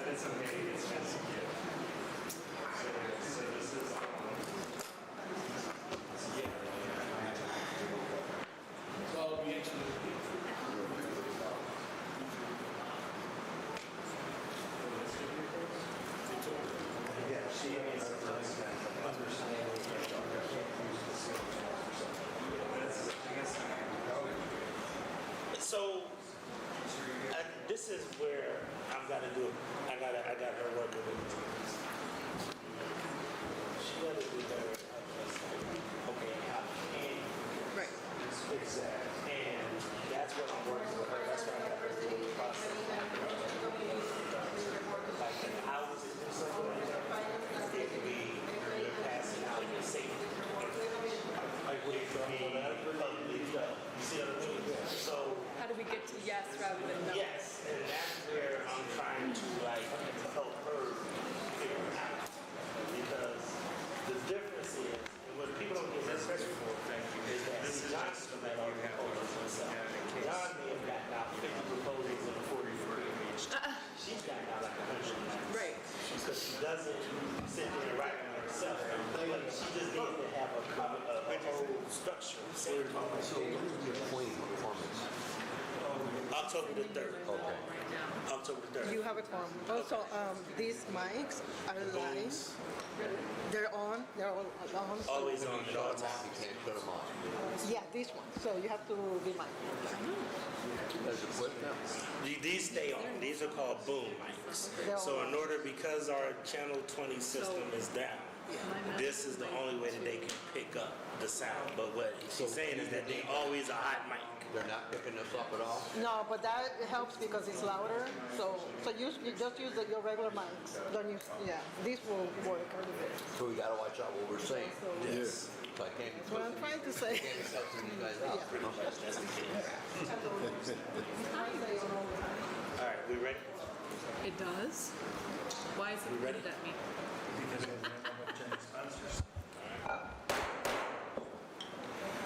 it's okay. It's fancy. So this is So I'll be into yeah, she needs to understand. So this is where I'm gonna do. I got her working with me. She gotta do better. Okay, how can Right. fix that? And that's what I'm working with her. That's what I got her doing the process. Like an hours to do something like that. It could be passing out your safety. Like what you publicly done. You see what I mean? So. How do we get to yes rather than no? Yes, and that's where I'm trying to like help her figure it out. Because the difference is, and what people don't get respect for, is that John's the man on proposals himself. John may have gotten out 50 proposals in 43. She's gotten out like 100. Right. Because she doesn't sit there and write on herself. Like, she just needs to have a whole structure. So when is the appointing performance? October the 3rd. Okay. October the 3rd. You have a quorum. Also, these mics are live. They're on. They're all on. Always on at all You times. can't shut them off. Yeah, this one. So you have to be mindful. Does it flip now? These stay on. These are called boom mics. So in order, because our channel 20 system is down, this is the only way that they can pick up the sound. But what she's saying is that they always a hot mic. They're not picking this up at all? No, but that helps because it's louder. So you just use your regular mics. Don't use, yeah. These will work a little bit. So we gotta watch out what we're saying. Yes. So I can't be That's what I'm trying to say. can't be cussing you guys out. Pretty much, that's the case. All right, we ready? It does? Why is it ready? pointed at me? Because we have a bunch of sponsors.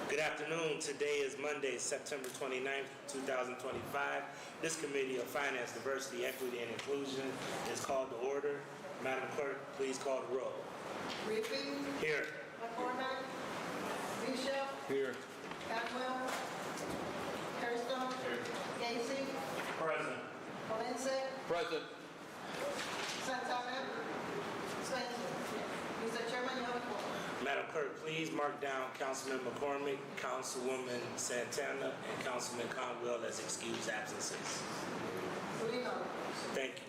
Good afternoon. Today is Monday, September 29th, 2025. This Committee of Finance, Diversity, Equity, and Inclusion is called to order. Madam Clerk, please call the roll. Griffin, Here. McCormick, Bishop, here. Catwell, Kirsten, Casey, Present. Valencia, Present. Santana, Spencer. Mr. Chairman, you have a quorum. Madam Clerk, please mark down Councilman McCormick, Councilwoman Santana, and Councilman Conwell as excused absences. Duly noted. Thank you.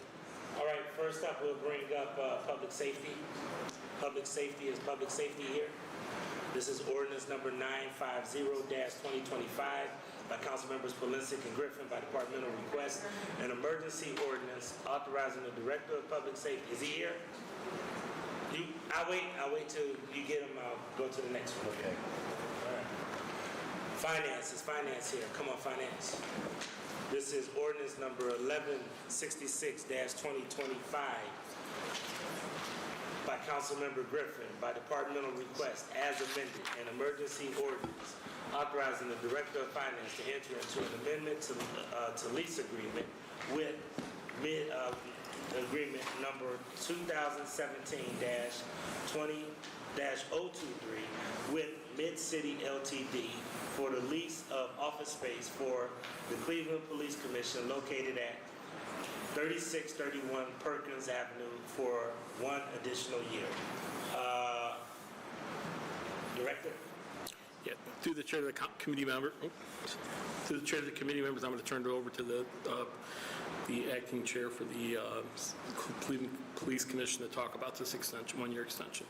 All right, first up, we'll bring up public safety. Public safety is public safety here. This is ordinance number 950-2025 by Council Members Polisic and Griffin by departmental request. An emergency ordinance authorizing the Director of Public Safety. Is he here? I'll wait till you get him. I'll go to the next one. Okay. All right. Finance, is finance here? Come on, finance. This is ordinance number 1166-2025 by Councilmember Griffin by departmental request as amended, an emergency ordinance authorizing the Director of Finance to enter into an amendment to lease agreement with agreement number 2017-20-023 with Mid-City Ltd. for the lease of office space for the Cleveland Police Commission located at 3631 Perkins Avenue for one additional year. Director? Yeah, through the chair of the committee members, I'm going to turn it over to the acting chair for the Cleveland Police Commission to talk about this extension, one-year extension.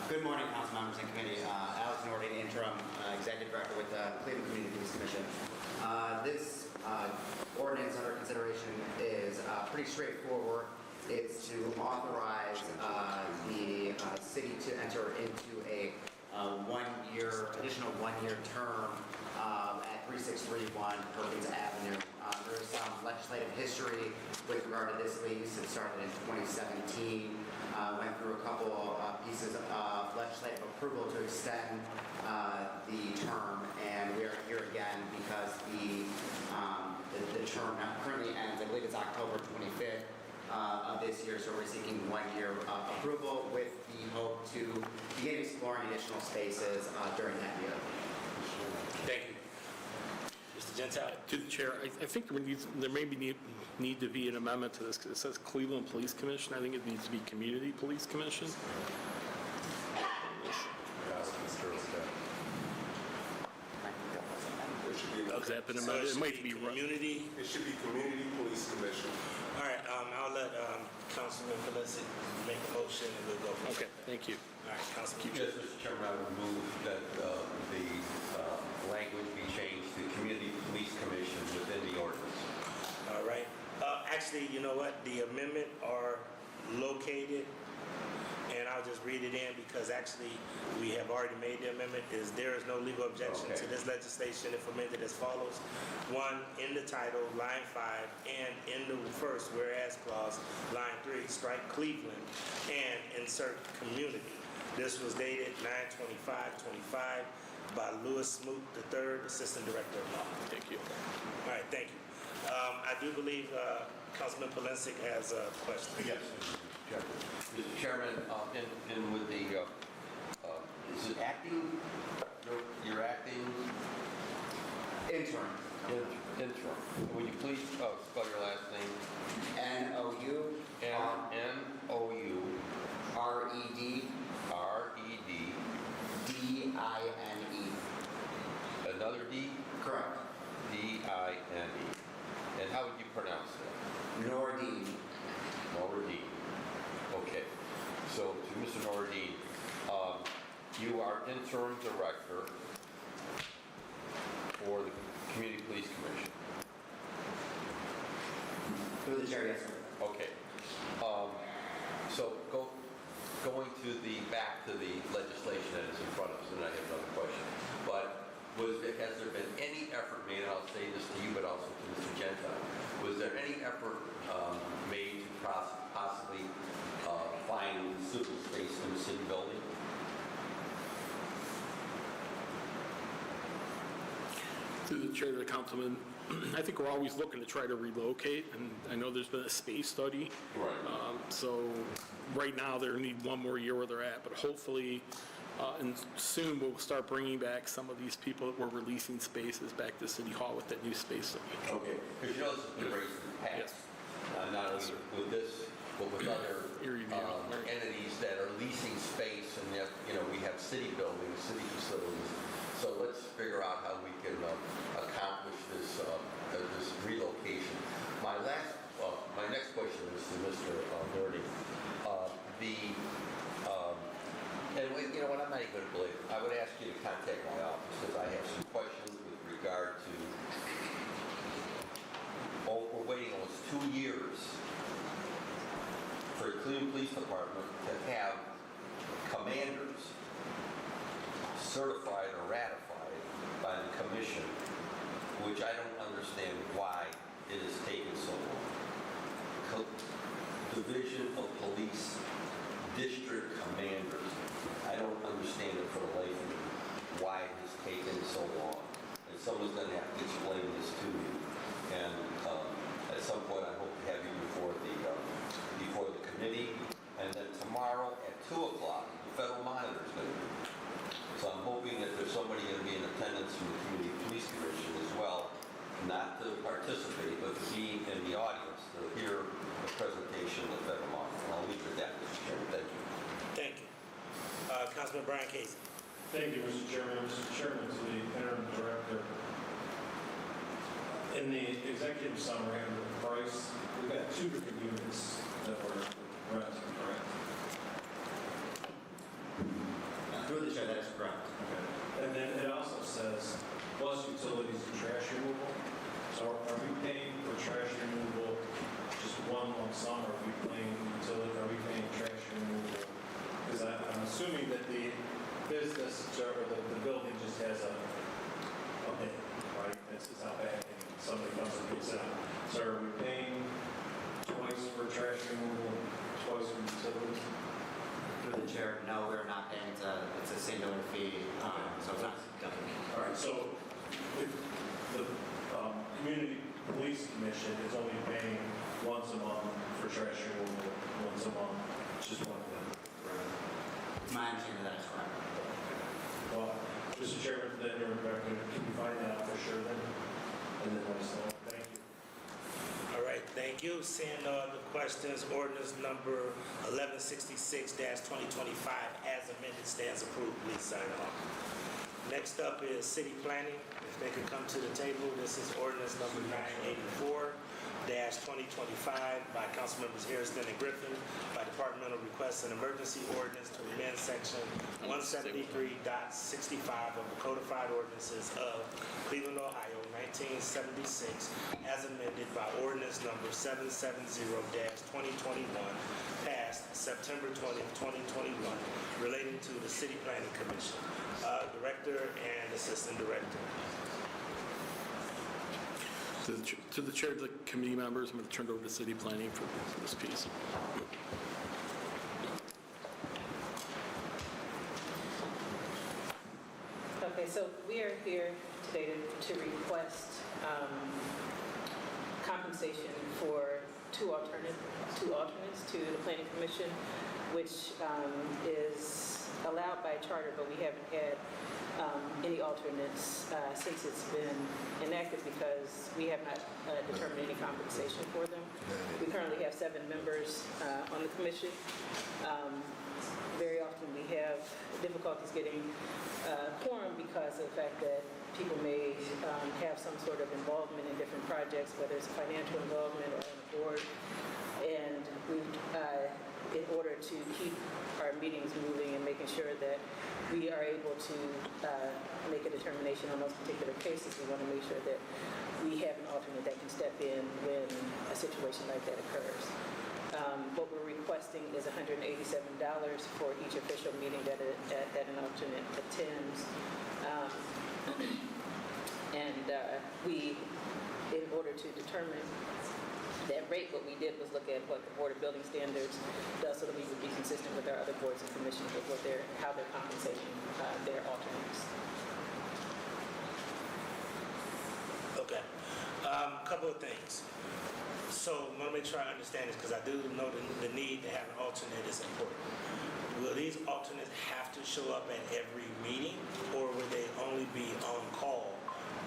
Good morning, council members and committee. Alex Nordy, interim executive director with the Cleveland Community Police Commission. This ordinance under consideration is pretty straightforward. It's to authorize the city to enter into a additional one-year term at 3631 Perkins Avenue. There's some legislative history with regard to this lease. It started in 2017, went through a couple pieces of legislative approval to extend the term, and we are here again because the term currently ends, I believe it's October 25th. of this year, so we're seeking 1 year approval with the hope to begin exploring additional spaces during that year. Thank you. Mr. Gentile? To the chair, I think there may need to be an amendment to this, because it says Cleveland Police Commission. I think it needs to be Community Police Commission. Has that been amended? It might be right. Community. It should be Community Police Commission. All right, I'll let Councilman Pelosi make a motion and we'll go from Okay, there. thank you. All right, Councilman. Yes, Mr. Chairman, I would move that the language be changed to Community Police Commission within the ordinance. All right. Actually, you know what? The amendment are located, and I'll just read it in because actually we have already made the amendment. There is no legal objection to Okay. this legislation if amended as follows. 1, in the title, line 5, and in the first whereas clause, line 3, strike Cleveland and insert community. This was dated 9/25/25 by Louis Smoot III, Assistant Director of Law. Thank you. All right, thank you. I do believe Councilman Polensik has a question. Yes, Mr. Chairman, and with the, is it acting, you're acting Interim. interim. Would you please spell your last name? N-O-U. N-O-U. R-E-D. R-E-D. D-I-N-E. Another D? Correct. D-I-N-E. And how would you pronounce that? Nordine. Nordine. Okay. So to Mr. Nordine, you are interim director for the Community Police Commission. Through the chair, yes, sir. Okay. So going to back to the legislation that is in front of us, and I have another question. But has there been any effort made, and I'll say this to you, but also to Mr. Gentile, was there any effort made to possibly find civil space in the city building? Through the chair to the councilman, I think we're always looking to try to relocate, and I know there's been a space study. Right. So right now, they need 1 more year where they're at, but hopefully, and soon we'll start bringing back some of these people that were releasing spaces back to City Hall with that new space study. Okay. Because you know this has been raised in the past. Not only with this, but with other entities that are leasing space, and yet, we have city buildings, city facilities. So let's figure out how we can accomplish this relocation. My next question is to Mr. Nordy. And what I'm not even going to believe, I would ask you to contact my office because I have some questions with regard to. We're waiting almost 2 years for the Cleveland Police Department to have commanders certified or ratified by the commission, which I don't understand why it has taken so long. Division of Police District Commanders. I don't understand it for the life of me, why it has taken so long. And someone's going to have to explain this to me. And at some point, I hope to have you before the committee. And then tomorrow at 2 o'clock, the federal monitor is going to be. So I'm hoping that there's somebody going to be in attendance from the Community Police Commission as well, not to participate, but to be in the audience to hear the presentation of the federal monitor. I'll leave it at that, Mr. Chairman. Thank you. Thank you. Councilman Brian Casey. Thank you, Mr. Chairman. Mr. Chairman, to the interim director. In the executive summary under the price, we've got 2 different units that were rented, correct? Through the chair, that is correct. Okay. And then it also says, plus utilities and trash removal. So are we paying for trash removal just one lump sum, or are we paying trash removal? Because I'm assuming that the business or the building just has a bin, right? This is out back and somebody comes and picks it up. So are we paying twice for trash removal, twice for utilities? Through the chair, no, we're not paying. It's a singular fee, so it's not double. All right, so if the Community Police Commission is only paying $1 once a month for trash removal, once a month, just one of them. My understanding that is correct. Well, Mr. Chairman, then your record, can you find that out for sure then? And then let us know. Thank you. All right, thank you. Seeing no other questions, ordinance number 1166-2025 as amended stands approved. Please sign off. Next up is city planning. If they could come to the table, this is ordinance number 984-2025 by Councilmembers Harrison and Griffin by departmental request and emergency ordinance to amend section 173.65 of the codified ordinances of Cleveland, Ohio, 1976, as amended by ordinance number 770-2021, passed September 20th, 2021, relating to the City Planning Commission. Director and Assistant Director. To the chair of the committee members, I'm going to turn it over to city planning for this piece. Okay, so we are here today to request compensation for two alternates to the Planning Commission, which is allowed by charter, but we haven't had any alternates since it's been enacted because we have not determined any compensation for them. We currently have 7 members on the commission. Very often we have difficulties getting quorum because of the fact that people may have some sort of involvement in different projects, whether it's financial involvement or on the board. And in order to keep our meetings moving and making sure that we are able to make a determination on those particular cases, we want to make sure that we have an alternate that can step in when a situation like that occurs. What we're requesting is $187 for each official meeting that an alternate attends. In order to determine that rate, what we did was look at what the Board of Building Standards does so that we would be consistent with our other boards and commissions with how they're compensating their alternates. Okay. Couple of things. So I want to make sure I understand this because I do know the need to have an alternate is important. Will these alternates have to show up at every meeting, or will they only be on call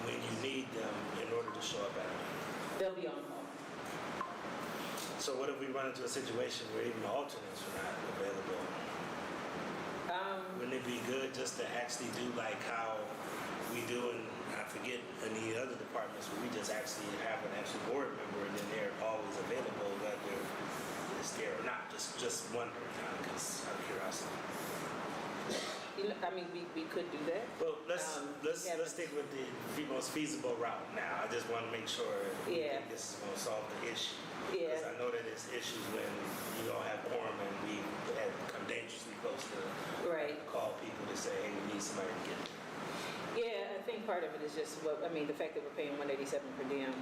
when you need them in order to show up at a meeting? They'll be on call. So what if we run into a situation where even the alternates are not available? Wouldn't it be good just to actually do like how we do in, I forget, in the other departments where we just actually have an actual board member and then they're always available whether it's there or not? Just wondering, because out of curiosity. I mean, we could do that. Well, let's stick with the most feasible route now. I just want to make sure Yeah. this is going to solve the issue. Yeah. Because I know that there's issues when you don't have quorum and we have come dangerously close to Right. call people to say, hey, we need somebody to get there. Yeah, I think part of it is just the fact that we're paying $187 per diem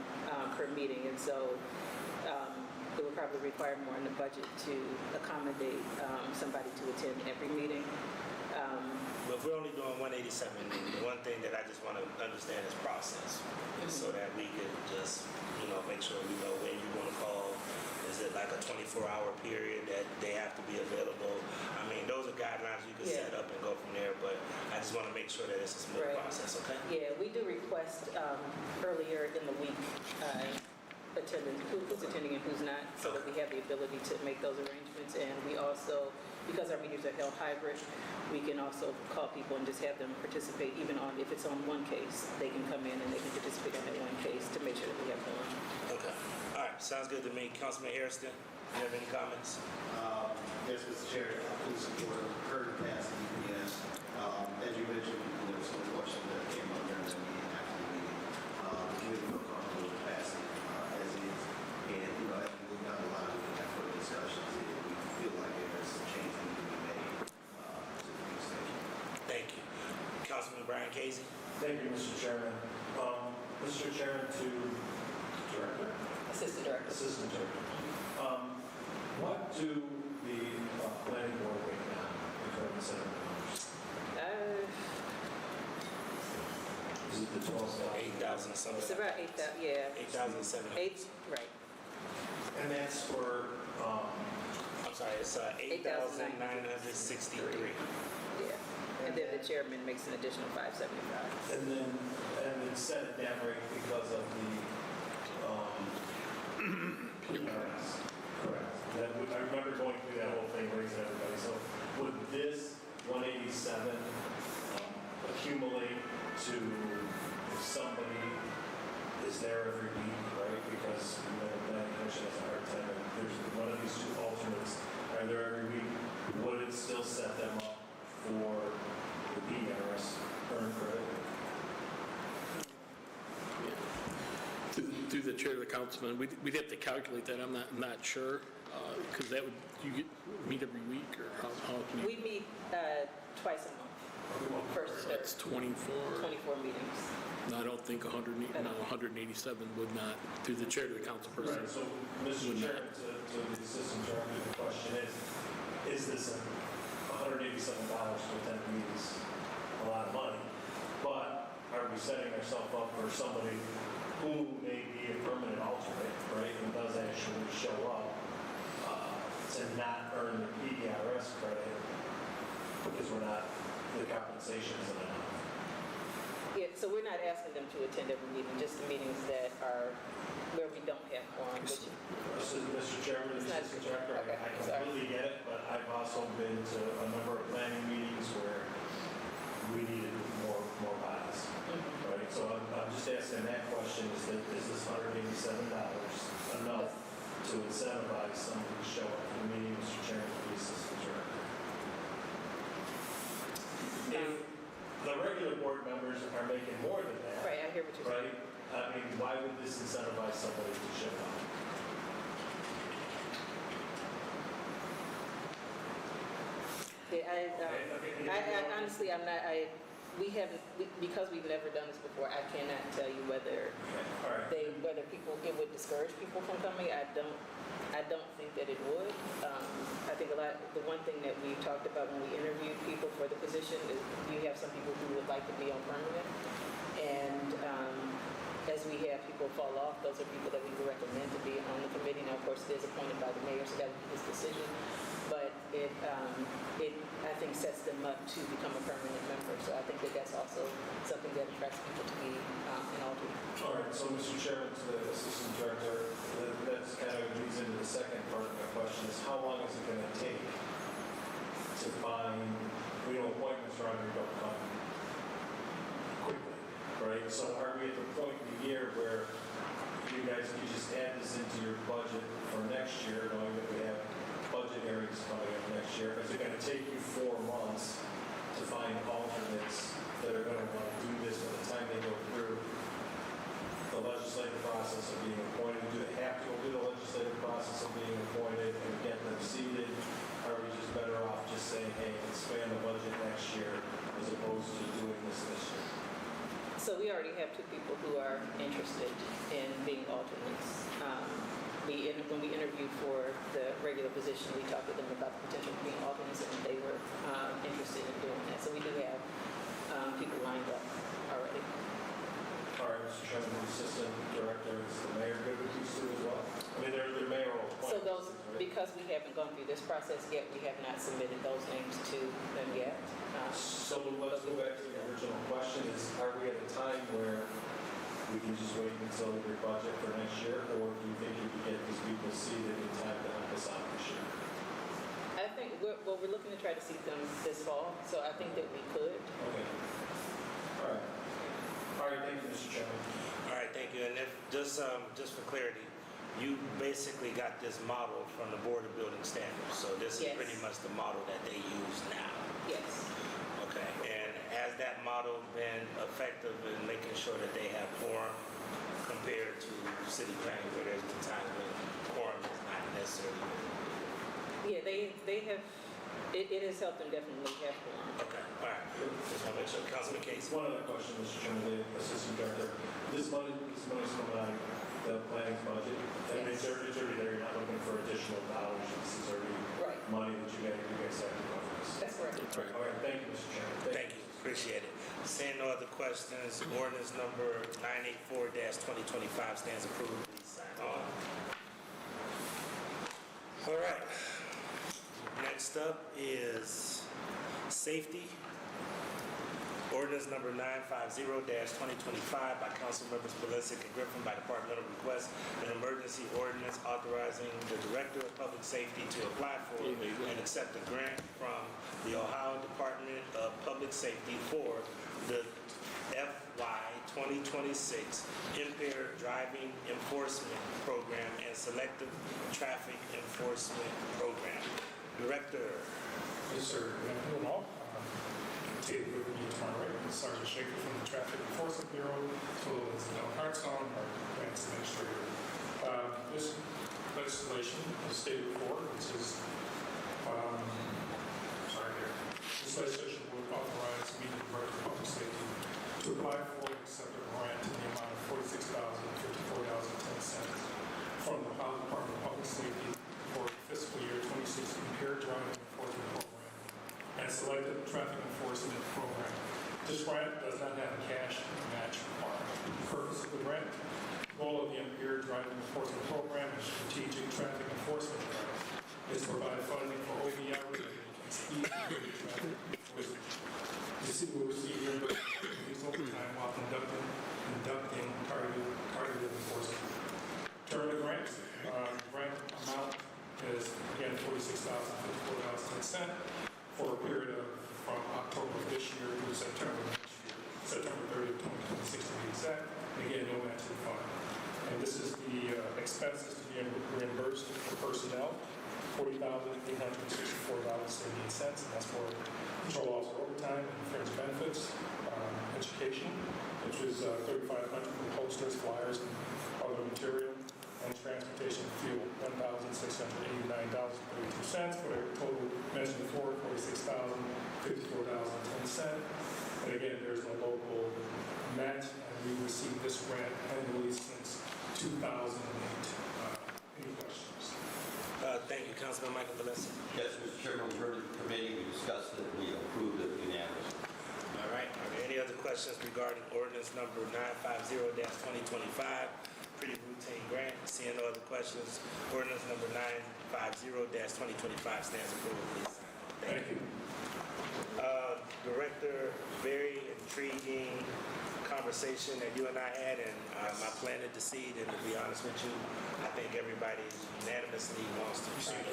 per meeting, and so it would probably require more in the budget to accommodate somebody to attend every meeting. But if we're only doing 187, the one thing that I just want to understand is process, so that we could just, make sure we know when you want to call. Is it like a 24-hour period that they have to be available? I mean, those are guidelines you can set up and go from there, but I just want to make sure that it's a smooth process, okay? Yeah, we do request earlier in the week attendance, who's attending and who's not, so that we have the ability to make those arrangements. And we also, because our meetings are held hybrid, we can also call people and just have them participate, even on, if it's on one case, they can come in and they can participate on that one case to make sure that we have one. Okay. All right, sounds good to me. Councilman Harrison, you have any comments? Yes, Mr. Chair, please support current capacity. Yes. As you mentioned, there was some questions that came up during the meeting after the meeting. The committee feel comfortable with capacity as is. And, as we look down the line, we can have further discussions if we feel like there's some change that need to be made to the police station. Thank you. Councilman Brian Casey. Thank you, Mr. Chairman. Mr. Chairman to Director? Assistant Director. Assistant Director. What do the planning board right now, the current $7? Is it the 12,000? 8,000 something. It's about 8,000, yeah. 8,700. 8, right. And that's for, I'm sorry, it's 8,963. Yeah, and then the chairman makes an additional 575. and then it's set at that rate because of the PRS. Correct. I remember going through that whole thing, raising everybody. So would this 187 accumulate to if somebody is there every week, right? Because the planning commission has a hard time. If there's one of these two alternates are there every week, would it still set them up for the PRS earned credit? Through the chair of the councilman, we'd have to calculate that. I'm not sure, because that would, you meet every week, or how can you? We meet twice a month, first, That's 24. 24 meetings. No, I don't think 187 would not, through the chair of the council person. Right, so, Mr. Chairman, to the assistant director, the question is this $187 for 10 meetings, a lot of money, but are we setting ourselves up for somebody who may be a permanent alternate, right, and does actually show up to not earn the PERS credit because the compensation isn't enough? Yeah, so we're not asking them to attend every meeting, just the meetings that are where we don't have quorum, which Mr. Chairman, It's not- Assistant Director, okay, I sorry. completely get it, but I've also been to a number of planning meetings where we needed more bodies, right? So I'm just asking that question, is this $187 enough to incentivize somebody to show up for the meeting, Mr. Chairman, for the Assistant Director? If the regular board members are making more than that, right, I hear what you're saying. right? I mean, why would this incentivize somebody to show up? Yeah, I honestly, I'm not, we haven't, because we've never done this before, I cannot tell you whether All right. whether people, it would discourage people from coming. I don't think that it would. I think the one thing that we talked about when we interviewed people for the position is you have some people who would like to be on permanent. And as we have people fall off, those are people that we would recommend to be on the committee. Now, of course, it is appointed by the mayor, so that would be his decision. But it I think, sets them up to become a permanent member. So I think that that's also something that attracts people to be an alternate. All right, so Mr. Chairman, to the Assistant Director, that's kind of leads into the second part of my question, is how long is it going to take to find, appointments around here don't come quickly, right? So are we at the point in the year where you guys can just add this into your budget for next year, knowing that we have budget areas coming up next year? Is it going to take you 4 months to find alternates that are going to want to do this by the time they go through the legislative process of being appointed? Do they have to go through the legislative process of being appointed and get them seated? Are we just better off just saying, hey, expand the budget next year as opposed to doing this year? So we already have 2 people who are interested in being alternates. When we interviewed for the regular position, we talked to them about the potential of being alternates, and they were interested in doing that. So we do have people lined up already. All right, Mr. Chairman, the Assistant Director, is the mayor good with these 2 as well? I mean, they're mayoral appointments. So those, right? because we haven't gone through this process yet, we have not submitted those names to them yet. So let's go back to the original question, are we at a time where we can just wait until your budget for next year, or do you think you can get these people seated in time to help us out this year? I think we're looking to try to seat them this fall, so I think that we could. Okay. All right. All right, thank you, Mr. Chairman. All right, thank you. And if, just for clarity, you basically got this model from the Board of Building Standards. So this is Yes. pretty much the model that they use now. Yes. Okay. And has that model been effective in making sure that they have quorum compared to city planning, where there's the times when quorum is not necessarily? Yeah, they have, it has helped them definitely have quorum. Okay, all right. Just want to make sure. Councilman Casey. One other question, Mr. Chairman, the Assistant Director. This money's coming out of the planning's budget, and it's already there, you're not looking for additional dollars, this is already Right. money that you guys have to cover this. That's correct. That's right. All right, thank you, Mr. Chairman. Thank you, appreciate it. Seeing no other questions, ordinance number 984-2025 stands approved. Please sign on. Next up is safety. Ordinance number 950-2025 by Council Members Pelisic and Griffin by departmental request, an emergency ordinance authorizing the Director of Public Safety to apply for and accept a grant from the Ohio Department of Public Safety for the FY 2026 Impaired Driving Enforcement Program and Selective Traffic Enforcement Program. Director. Yes, sir. Good afternoon, all. David with me to my right, Sergeant Shaker from the Traffic Enforcement Bureau, as well as Del Hartson, our grants administrator. This legislation, as stated before, which is, this legislation will authorize me, the Director of Public Safety, to apply for and accept a grant in the amount of $46,054.10 from the Ohio Department of Public Safety for fiscal year 2016 Impaired Driving Enforcement Program and Selective Traffic Enforcement Program. This grant does not have a cash match requirement. The purpose of the grant, goal of the Impaired Driving Enforcement Program and Strategic Traffic Enforcement Grant is to provide funding for OVI related and speed traffic enforcement. The city will receive reimbursement overtime while conducting targeted enforcement. Term of the grant, grant amount is again $46,054.10 for a period of from October of this year through September next year, September 30th, 2026 to be exact. And again, no match to the fund. And this is the expenses to be reimbursed for personnel, $40,864.78, and that's for patrol officer overtime and fringe benefits, education, which is $3,500 for posters, flyers, and other material, and transportation fuel, $1,689.32 for a total mentioned before, $46,054.10. And again, there's no local match, and we received this grant annually since 2008. Any questions? Thank you, Councilman Michael Pelisic. Yes, Mr. Chairman, we heard the committee, we discussed it, we approved it unanimously. All right. Are there any other questions regarding ordinance number 950-2025? Pretty routine grant. Seeing no other questions, ordinance number 950-2025 stands approved, please. Thank you. Director, very intriguing conversation that you and I had, and I planted the seed, and to be honest with you, I think everybody unanimously wants to try to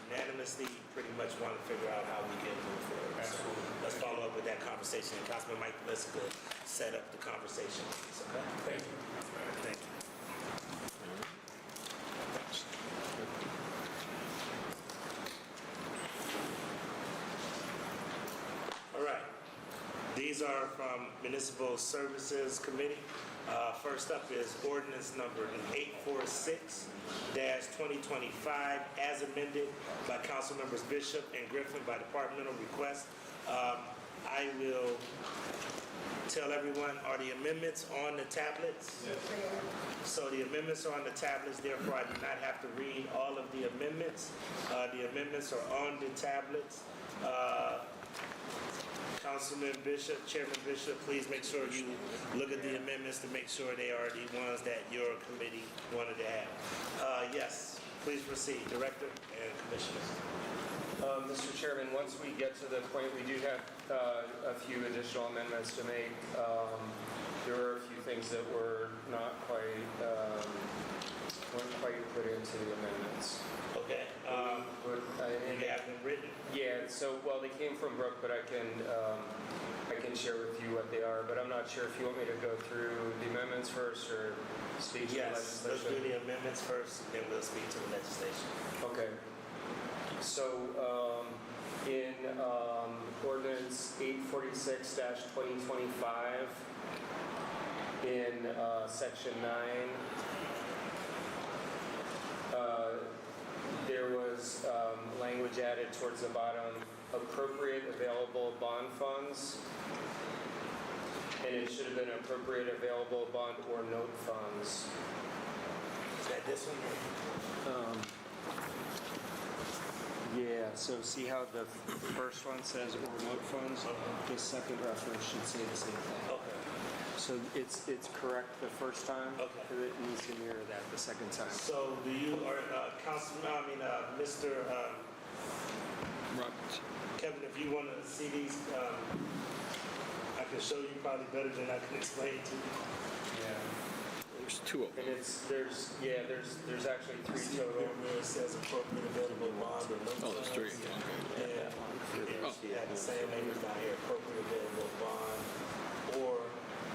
unanimously pretty much want to figure out how we can move forward. So let's follow up with that conversation. Councilman Mike Pelisic could set up the conversation. Okay? Thank you. Thank you. All right. These are from Municipal Services Committee. First up is ordinance number 846-2025 as amended by Council Members Bishop and Griffin by departmental request. I will tell everyone, are the amendments on the tablets? Yes. So the amendments are on the tablets, therefore I do not have to read all of the amendments. The amendments are on the tablets. Councilman Bishop, Chairman Bishop, please make sure you look at the amendments to make sure they are the ones that your committee wanted to have. Yes, please proceed, Director and Commissioners. Mr. Chairman, once we get to the point, we do have a few additional amendments to make. There were a few things that were not weren't quite put into the amendments. Okay. They have been written? Yeah, so, well, they came from Brooke, but I can share with you what they are, but I'm not sure if you want me to go through the amendments first or speak to the legislation. Yes, let's do the amendments first, then we'll speak to the legislation. Okay. So, in ordinance 846-2025, in section 9, there was language added towards the bottom, appropriate available bond funds, and it should have been appropriate available bond or note funds. Is that this one? Yeah, so see how the first one says or note funds? The second reference should say the same thing. Okay. So it's correct the first time, Okay. but it needs to mirror that the second time. So do you, or Mr. Roberts. Kevin, if you want to see these, I can show you probably better than I can explain to you. Yeah. There's two of them. And there's actually three total. Where it says appropriate available bond or no Oh, there's three. funds. Okay. And you have the same language down here, appropriate available bond or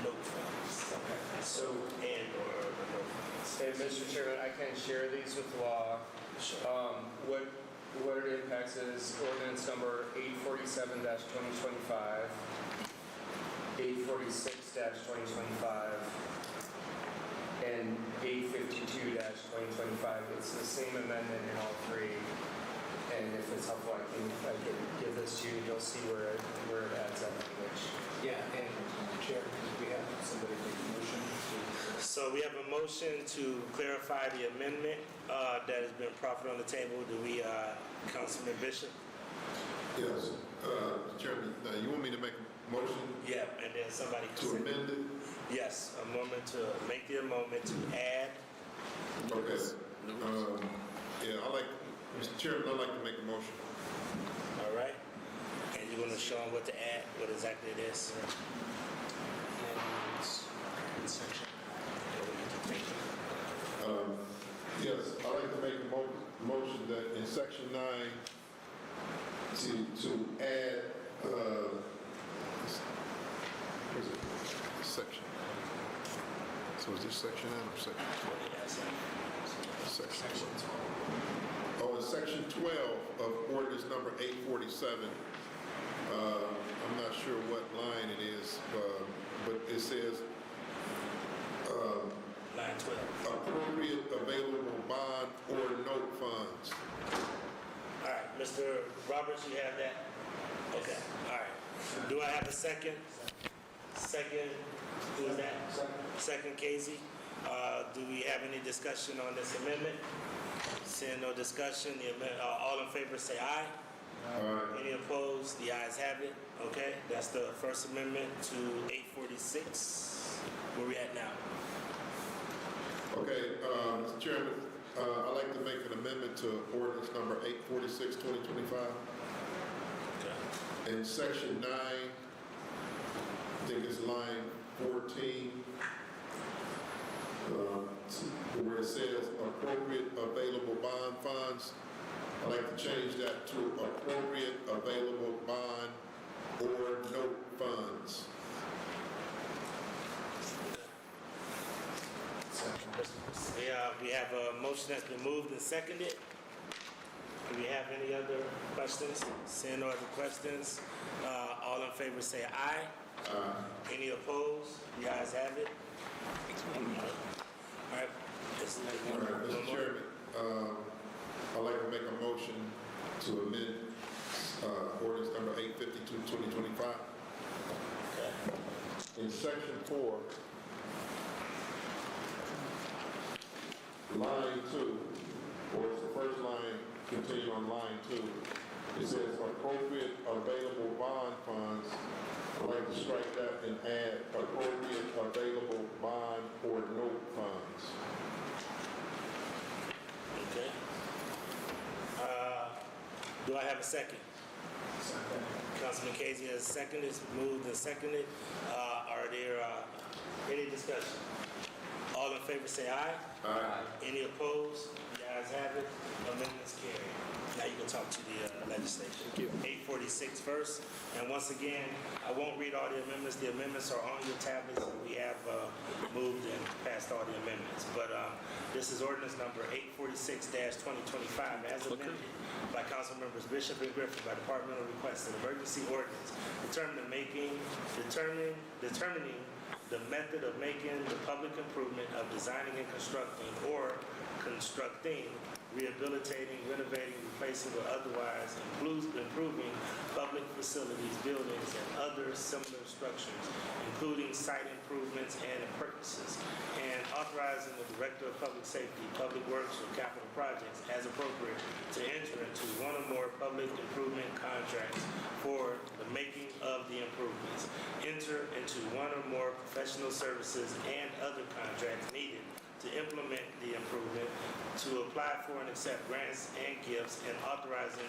note funds. So, And/or note funds. hey, Mr. Chairman, I can share these with law. What it impacts is ordinance number 847-2025, 846-2025, and 852-2025. It's the same amendment in all three. And if it's helpful, I can give this to you. You'll see where it adds up. Yeah, and Chair, we have somebody make a motion to... So we have a motion to clarify the amendment that has been proffered on the table. Do we, Councilman Bishop? Yes, Chairman, you want me to make a motion Yeah, and then somebody can to amend it? Yes, a moment to make the amendment to add. Okay. Yeah, Mr. Chairman, I'd like to make a motion. All right. And you're going to show them what to add, what exactly it is. Yes, I'd like to make a motion that in section 9, to add, where's it? Section. So is this section 9 or section 12? Section 12. Oh, in section 12 of ordinance number 847, I'm not sure what line it is, but it says, Line 12. appropriate available bond or note funds. All right, Mr. Roberts, you have that? Okay, all right. Do I have a second? Second, who is that? Second, Casey. Do we have any discussion on this amendment? Seeing no discussion, all in favor say aye. Aye. Any opposed? The ayes have it. Okay, that's the First Amendment to 846. Where we at now? Okay, Mr. Chairman, I'd like to make an amendment to ordinance number 846, 2025. Okay. In section 9, I think it's line 14, where it says appropriate available bond funds, I'd like to change that to appropriate available bond or note funds. We have a motion that's been moved and seconded. Do we have any other questions? Seeing no other questions, all in favor say aye. Any opposed? The ayes have it. All right. All right, Mr. Chairman, I'd like to make a motion to amend ordinance number 852, 2025. Okay. In section 4, line 2, or it's the first line, continue on line 2, it says appropriate available bond funds. I'd like to strike that and add appropriate available bond or note funds. Okay. Do I have a second? Councilman Casey has a second. It's moved and seconded. Are there any discussion? All in favor say aye. Aye. Any opposed? The ayes have it. Amendments carried. Now you can talk to the legislature. 846 first. And once again, I won't read all the amendments. The amendments are on your tablets, and we have moved and passed all the amendments. But this is ordinance number 846-2025 as amended by Council Members Bishop and Griffin by departmental request, an emergency ordinance determining the method of making the public improvement of designing and constructing or constructing, rehabilitating, renovating, replacing, or otherwise improving public facilities, buildings, and other similar structures, including site improvements and purposes, and authorizing the Director of Public Safety, Public Works, or Capital Projects as appropriate to enter into one or more public improvement contracts for the making of the improvements, enter into one or more professional services and other contracts needed to implement the improvement, to apply apply for and accept grants and gifts, and authorizing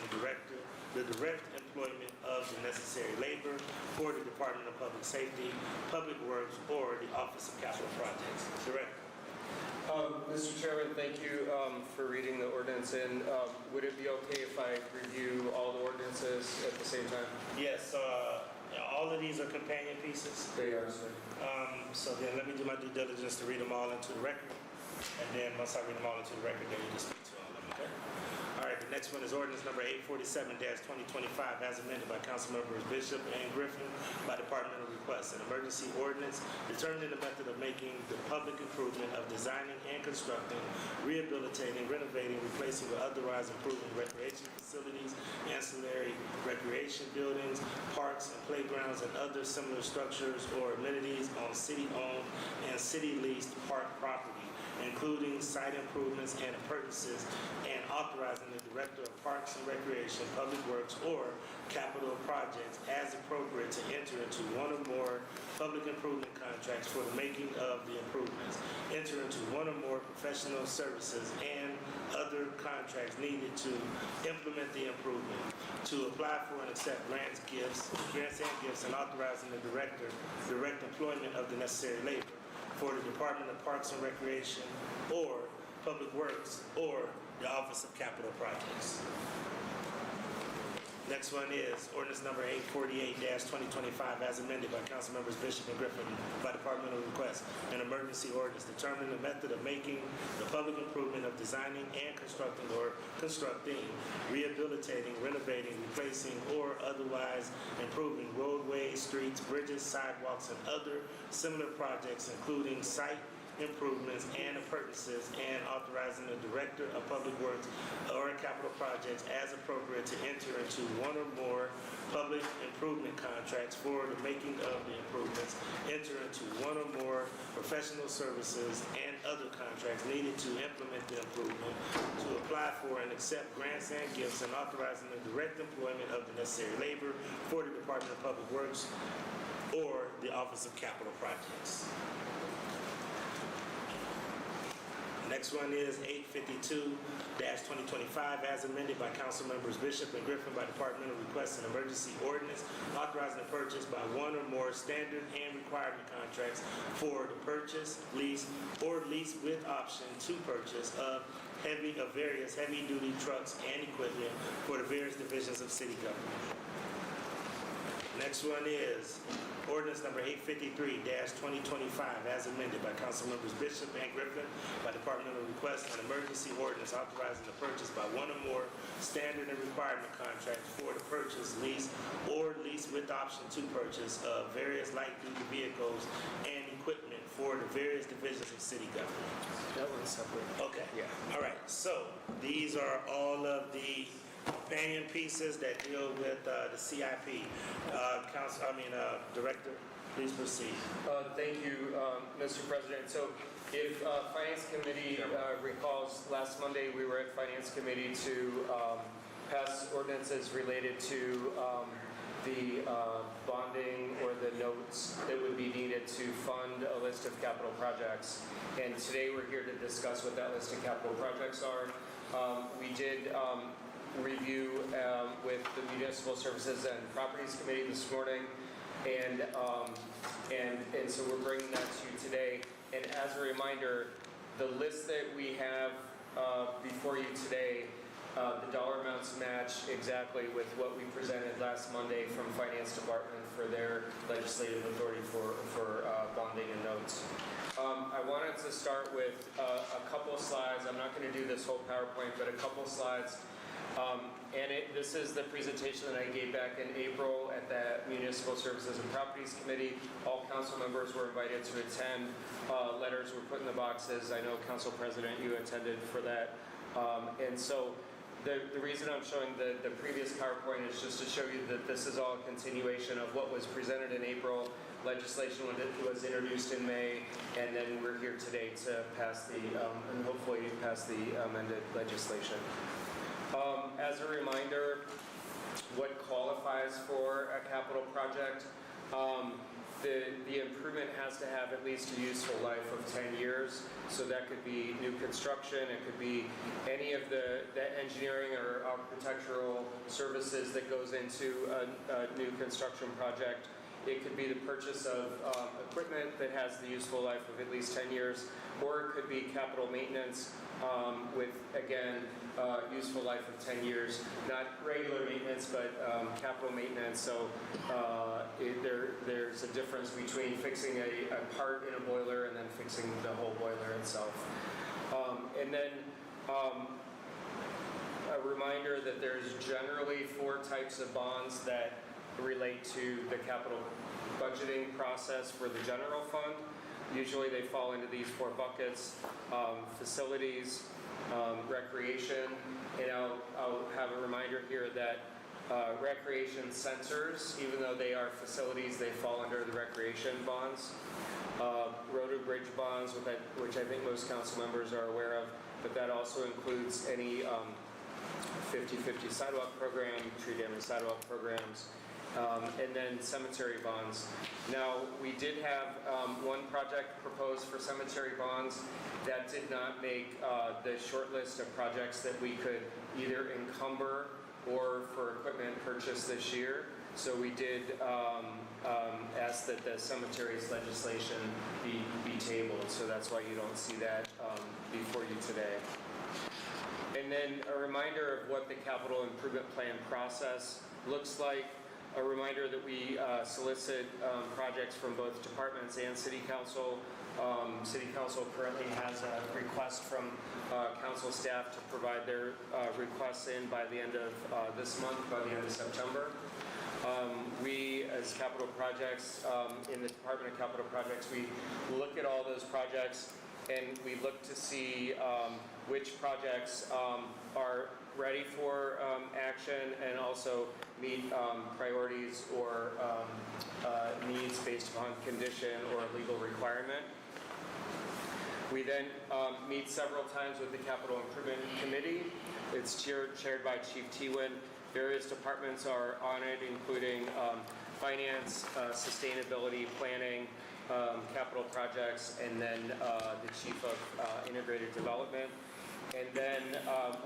the direct employment of the necessary labor for the Department of Public Safety, Public Works, or the Office of Capital Projects. Director. Mr. Chairman, thank you for reading the ordinance in. Would it be okay if I review all the ordinances at the same time? Yes, all of these are companion pieces. They are, sir. So then let me do my due diligence to read them all into the record. And then once I read them all into the record, then you can speak to all of them, okay? All right, the next one is ordinance number 847-2025 as amended by Councilmembers Bishop and Griffin by departmental request. An emergency ordinance determining the method of making the public improvement of designing and constructing, rehabilitating, renovating, replacing, or otherwise improving recreation facilities, ancillary recreation buildings, parks and playgrounds, and other similar structures or amenities on city-owned and city-leased park property, including site improvements and appurtenances, and authorizing the Director of Parks and Recreation, Public Works, or Capital Projects as appropriate to enter into one or more public improvement contracts for the making of the improvements, enter into one or more professional services and other contracts needed to implement the improvement, to apply for and accept grants and gifts, and authorizing the Director direct employment of the necessary labor for the Department of Parks and Recreation, or Public Works, or the Office of Capital Projects. Next one is ordinance number 848-2025 as amended by Councilmembers Bishop and Griffin by departmental request. An emergency ordinance determining the method of making the public improvement of designing and constructing rehabilitating, renovating, replacing, or otherwise improving roadways, streets, bridges, sidewalks, and other similar projects, including site improvements and appurtenances, and authorizing the Director of Public Works or Capital Projects as appropriate to enter into one or more public improvement contracts for the making of the improvements, enter into one or more professional services and other contracts needed to implement the improvement, to apply for and accept grants and gifts, and authorizing the direct employment of the necessary labor for the Department of Public Works or the Office of Capital Projects. Next one is 852-2025 as amended by Councilmembers Bishop and Griffin by departmental request, an emergency ordinance authorizing the purchase by one or more standard and requirement contracts for the purchase, lease, or lease with option to purchase of various heavy-duty trucks and equipment for the various divisions of city government. Next one is ordinance number 853-2025 as amended by Councilmembers Bishop and Griffin by departmental request, an emergency ordinance authorizing the purchase by one or more standard and requirement contracts for the purchase, lease, or lease with option to purchase of various light-duty vehicles and equipment for the various divisions of city government. That one's separate. Okay. Yeah. All right. So these are all of the companion pieces that deal with the CIP. Director, please proceed. Thank you, Mr. President. So if Finance Committee recalls, last Monday we were at Finance Committee to pass ordinances related to the bonding or the notes that would be needed to fund a list of capital projects. And today we're here to discuss what that list of capital projects are. We did review with the Municipal Services and Properties Committee this morning, and so we're bringing that to you today. And as a reminder, the list that we have before you today, the dollar amounts match exactly with what we presented last Monday from Finance Department for their legislative authority for bonding and notes. I wanted to start with a couple of slides. I'm not going to do this whole PowerPoint, but a couple of slides. This is the presentation that I gave back in April at the Municipal Services and Properties Committee. All council members were invited to attend. Letters were put in the boxes. I know, Council President, you attended for that. And so the reason I'm showing the previous PowerPoint is just to show you that this is all a continuation of what was presented in April. Legislation was introduced in May, and then we're here today to pass and hopefully pass the amended legislation. As a reminder, what qualifies for a capital project? the improvement has to have at least a useful life of 10 years. So that could be new construction, it could be any of the engineering or architectural services that goes into a new construction project. It could be the purchase of equipment that has the useful life of at least 10 years, or it could be capital maintenance with, again, useful life of 10 years. Not regular maintenance, but capital maintenance. So there's a difference between fixing a part in a boiler and then fixing the whole boiler itself. And then a reminder that there's generally 4 types of bonds that relate to the capital budgeting process for the general fund. Usually they fall into these 4 buckets: facilities, recreation, and I'll have a reminder here that recreation centers, even though they are facilities, they fall under the recreation bonds. Road and bridge bonds, which I think most council members are aware of, but that also includes any 50/50 sidewalk program, tree damage sidewalk programs, and then cemetery bonds. Now, we did have one project proposed for cemetery bonds that did not make the short list of projects that we could either encumber or for equipment purchase this year. So we did ask that the cemeteries legislation be tabled. So that's why you don't see that before you today. And then a reminder of what the capital improvement plan process looks like. A reminder that we solicit projects from both departments and City Council. City Council currently has a request from council staff to provide their requests in by the end of this month, by the end of September. We, as capital projects, in the Department of Capital Projects, we look at all those projects and we look to see which projects are ready for action and also meet priorities or needs based upon condition or legal requirement. We then meet several times with the Capital Improvement Committee. It's chaired by Chief Tewin. Various departments are on it, including finance, sustainability, planning, capital projects, and then the Chief of Integrated Development. And then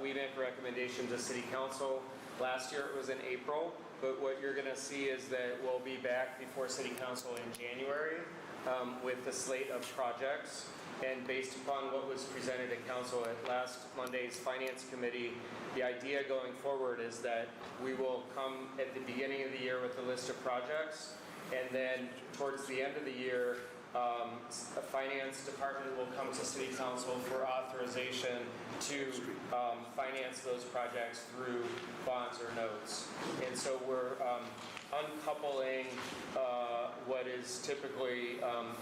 we make recommendations to City Council. Last year it was in April, but what you're going to see is that we'll be back before City Council in January with the slate of projects. And based upon what was presented to Council at last Monday's Finance Committee, the idea going forward is that we will come at the beginning of the year with a list of projects, and then towards the end of the year, a finance department will come to City Council for authorization to finance those projects through bonds or notes. And so we're uncoupling what is typically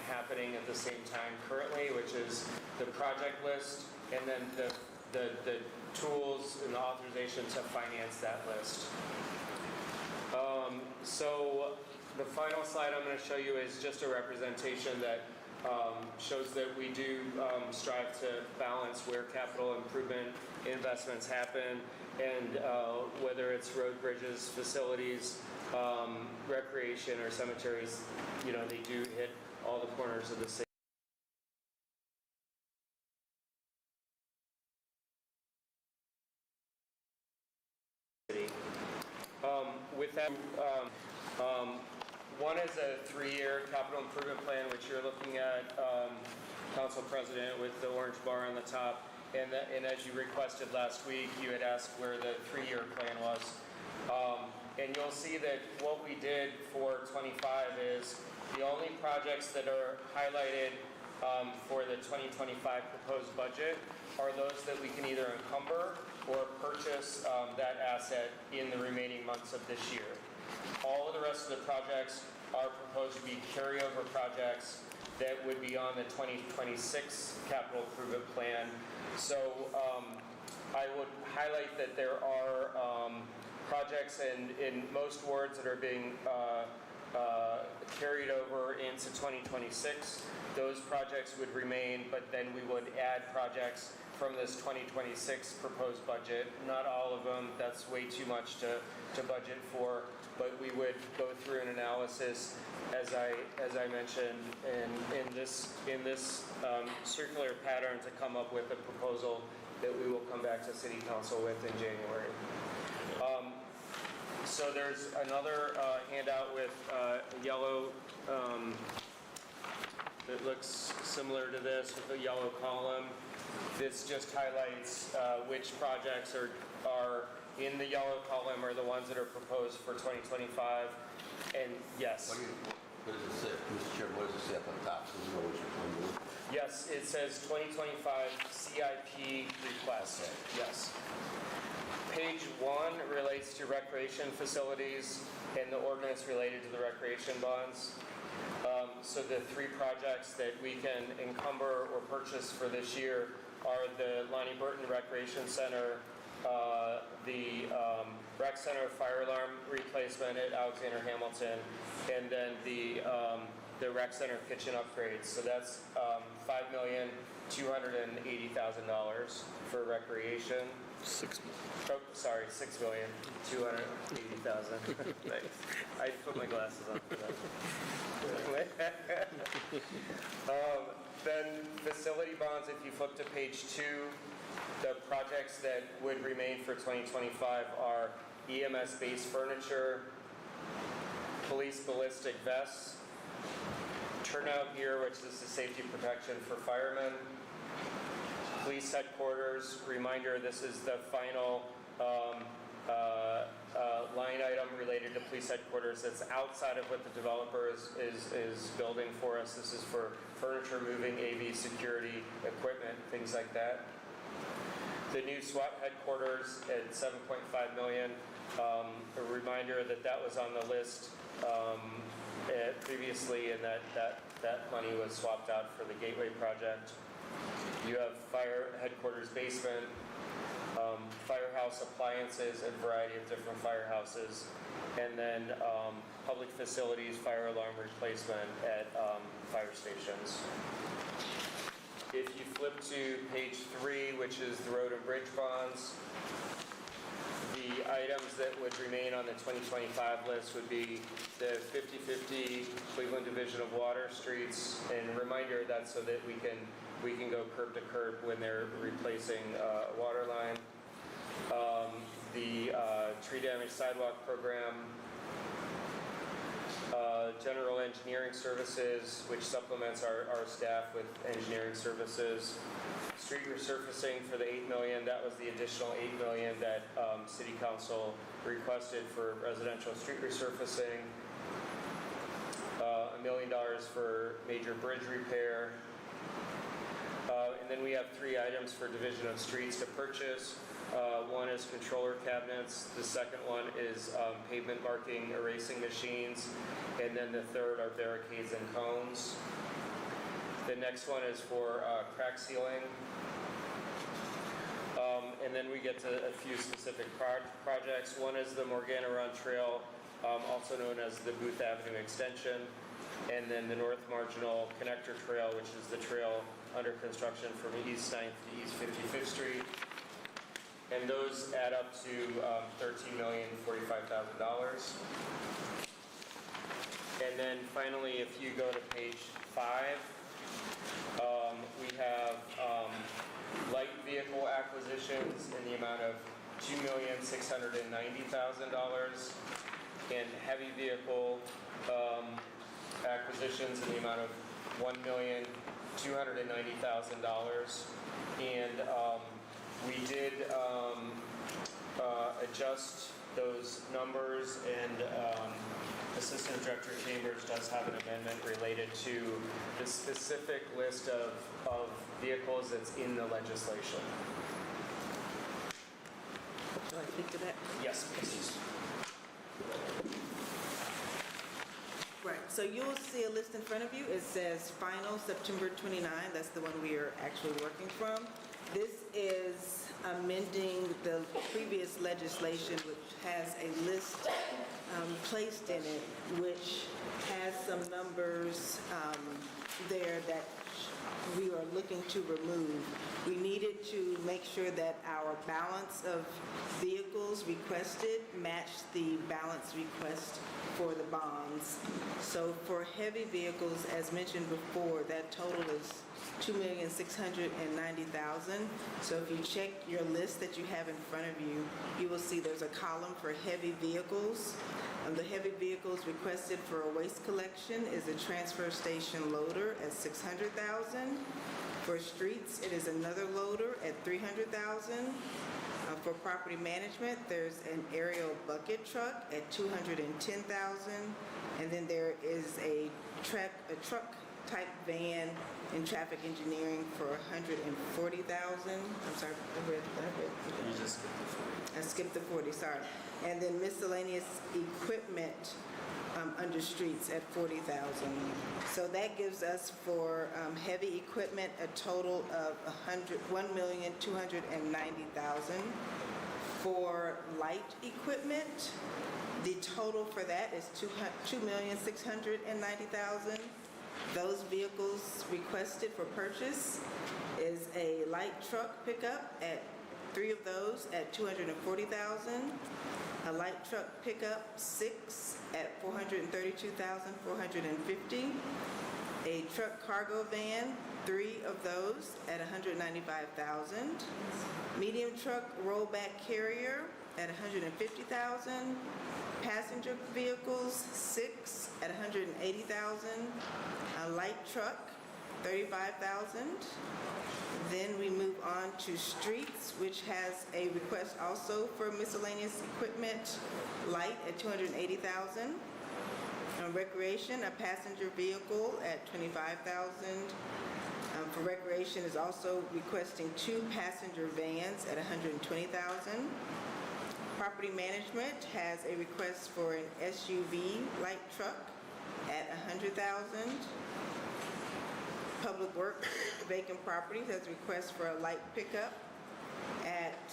happening at the same time currently, which is the project list and then the tools and the authorization to finance that list. So the final slide I'm going to show you is just a representation that shows that we do strive to balance where capital improvement investments happen, and whether it's road, bridges, facilities, recreation, or cemeteries, you know, they do hit all the corners of the city. With that, one is a 3-year capital improvement plan, which you're looking at, Council President, with the orange bar on the top. And as you requested last week, you had asked where the 3-year plan was. And you'll see that what we did for 25 is the only projects that are highlighted for the 2025 proposed budget are those that we can either encumber or purchase that asset in the remaining months of this year. All of the rest of the projects are proposed to be carryover projects that would be on the 2026 capital improvement plan. So I would highlight that there are projects in most wards that are being carried over into 2026. Those projects would remain, but then we would add projects from this 2026 proposed budget. Not all of them, that's way too much to budget for, but we would go through an analysis, as I mentioned, in this circular pattern to come up with a proposal that we will come back to City Council with in January. So there's another handout with yellow that looks similar to this with a yellow column. This just highlights which projects are in the yellow column are the ones that are proposed for 2025. And yes. What does it say, Mr. Chairman, what does it say up on top? So we know which one we're looking at. Yes, it says 2025 CIP request. Yes. Page 1 relates to recreation facilities and the ordinance related to the recreation bonds. So the 3 projects that we can encumber or purchase for this year are the Lonnie Burton Recreation Center, the Rec Center fire alarm replacement at Alexander Hamilton, and then the Rec Center kitchen upgrades. So that's $5,280,000 for recreation. Oh, sorry, $6,280,000. Thanks. I put my glasses on for that. Then facility bonds, if you flip to page 2, the projects that would remain for 2025 are EMS-based furniture, police ballistic vests, turnout gear, which is the safety protection for firemen, police headquarters. Reminder, this is the final line item related to police headquarters that's outside of what the developer is building for us. This is for furniture moving, AV security, equipment, things like that. The new SWAT headquarters at $7.5 million. A reminder that was on the list previously, and that money was swapped out for the Gateway project. You have fire headquarters basement, firehouse appliances, a variety of different firehouses, and then public facilities, fire alarm replacement at fire stations. If you flip to page 3, which is the road and bridge bonds, the items that would remain on the 2025 list would be the 50/50 Cleveland Division of Water Streets, and a reminder that's so that we can go curb to curb when they're replacing a water line. The tree damage sidewalk program, general engineering services, which supplements our staff with engineering services. Street resurfacing for the $8 million, that was the additional $8 million that City Council requested for residential street resurfacing. $1 million for major bridge repair. And then we have 3 items for Division of Streets to purchase. One is controller cabinets. The second one is pavement marking erasing machines. And then the third are barricades and cones. The next one is for crack sealing. And then we get to a few specific projects. One is the Morgana Run Trail, also known as the Booth Avenue Extension. And then the North Marginal Connector Trail, which is the trail under construction from East 9th to East 55th Street. And those add up to $13,045,000. And then finally, if you go to page 5, we have light vehicle acquisitions in the amount of $2,690,000 and heavy vehicle acquisitions in the amount of $1,290,000. And we did adjust those numbers, and Assistant Director Chambers does have an amendment related to the specific list of vehicles that's in the legislation. Shall I speak to that? Yes, please. Right, so you'll see a list in front of you. It says final September 29. That's the one we are actually working from. This is amending the previous legislation, which has a list placed in it, which has some numbers there that we are looking to remove. We needed to make sure that our balance of vehicles requested matched the balance request for the bonds. So for heavy vehicles, as mentioned before, that total is $2,690,000. So if you check your list that you have in front of you, you will see there's a column for heavy vehicles. The heavy vehicles requested for a waste collection is a transfer station loader at $600,000. For streets, it is another loader at $300,000. For property management, there's an aerial bucket truck at $210,000. And then there is a truck type van in traffic engineering for $140,000. I'm sorry, I skipped the 40, sorry. And then miscellaneous equipment under streets at $40,000. So that gives us for heavy equipment a total of $1,290,000. For light equipment, the total for that is $2,690,000. Those vehicles requested for purchase is a light truck pickup at 3 of those at $240,000. A light truck pickup 6 at $432,450. A truck cargo van, 3 of those at $195,000. Medium truck rollback carrier at $150,000. Passenger vehicles, 6 at $180,000. A light truck, $35,000. Then we move on to streets, which has a request also for miscellaneous equipment, light at $280,000. Recreation, a passenger vehicle at $25,000. For recreation is also requesting 2 passenger vans at $120,000. Property management has a request for an SUV light truck at $100,000. Public Works vacant properties has a request for a light pickup at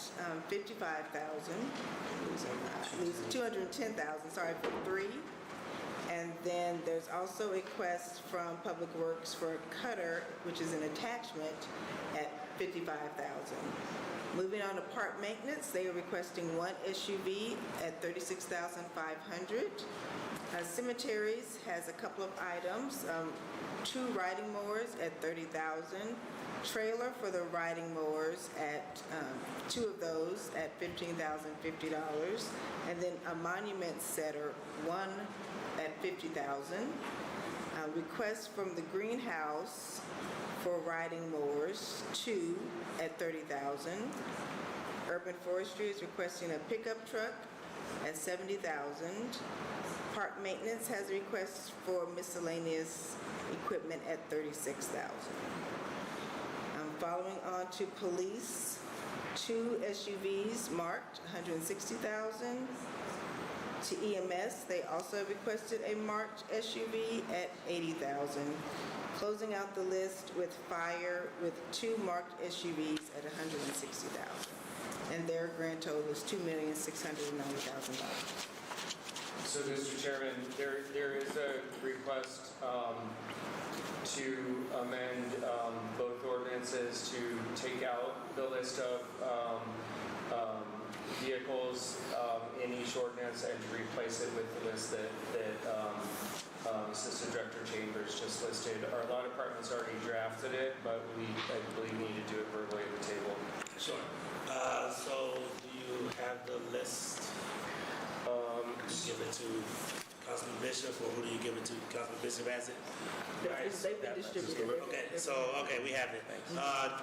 $55,000. $210,000, sorry, for 3. And then there's also a request from Public Works for a cutter, which is an attachment, at $55,000. Moving on to park maintenance, they are requesting 1 SUV at $36,500. Cemeteries has a couple of items, 2 riding mowers at $30,000. Trailer for the riding mowers at 2 of those at $15,050. And then a monument setter, 1 at $50,000. Request from the greenhouse for riding mowers, 2 at $30,000. Urban Forestry is requesting a pickup truck at $70,000. Park maintenance has a request for miscellaneous equipment at $36,000. Following on to police, 2 SUVs marked $160,000. To EMS, they also requested a marked SUV at $80,000. Closing out the list with fire with 2 marked SUVs at $160,000. And their grand total is $2,690,000. So, Mr. Chairman, there is a request to amend both ordinances to take out the list of vehicles in each ordinance and to replace it with the list that Assistant Director Chambers just listed. Our law department's already drafted it, but I believe we need to do it verbally at the table. Sure. So do you have the list? Give it to Councilman Bishop, or who do you give it to? Councilman Bishop has it? They've been distributed. Okay, we have it.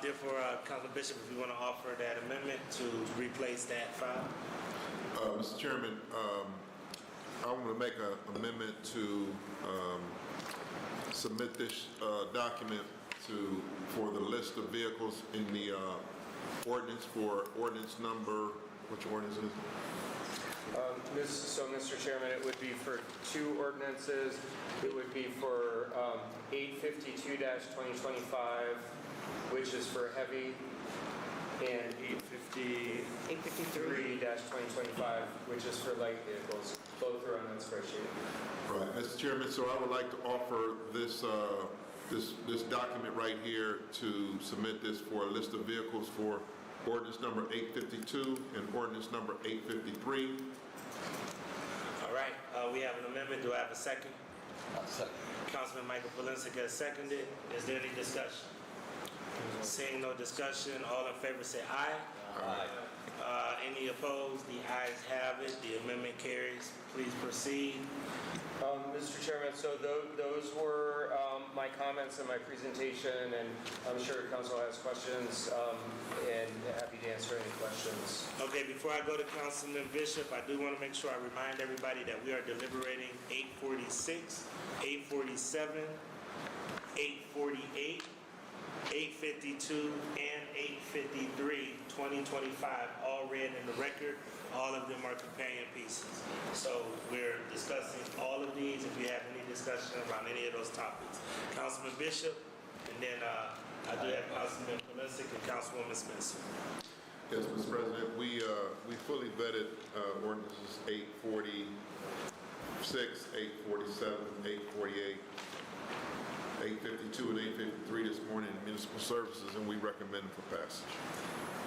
Therefore, Councilman Bishop, if you want to offer that amendment to replace that file? Mr. Chairman, I want to make an amendment to submit this document for the list of vehicles in the ordinance for ordinance number, which ordinance is it? So, Mr. Chairman, it would be for 2 ordinances. It would be for 852-2025, which is for heavy, and 853-2025, which is for light vehicles. Both are on that spreadsheet. Right, Mr. Chairman, so I would like to offer this this document right here to submit this for a list of vehicles for ordinance number 852 and ordinance number 853. All right, we have an amendment. Do I have a second? Second. Councilman Michael Polinsky has seconded. Is there any discussion? Seeing no discussion, all in favor say aye. Aye. Any opposed? The ayes have it. The amendment carries. Please proceed. Mr. Chairman, so those were my comments in my presentation, and I'm sure council has questions, and happy to answer any questions. Okay, before I go to Councilman Bishop, I do want to make sure I remind everybody that we are deliberating 846, 847, 848, 852, and 853, 2025, all read in the record. All of them are companion pieces. So we're discussing all of these if you have any discussion around any of those topics. Councilman Bishop, and then I do have Councilman Polinsky and Councilwoman Spencer. Yes, Mr. President, we fully vetted ordinances 846, 847, 848, 852, and 853 this morning in municipal services, and we recommend them for passage.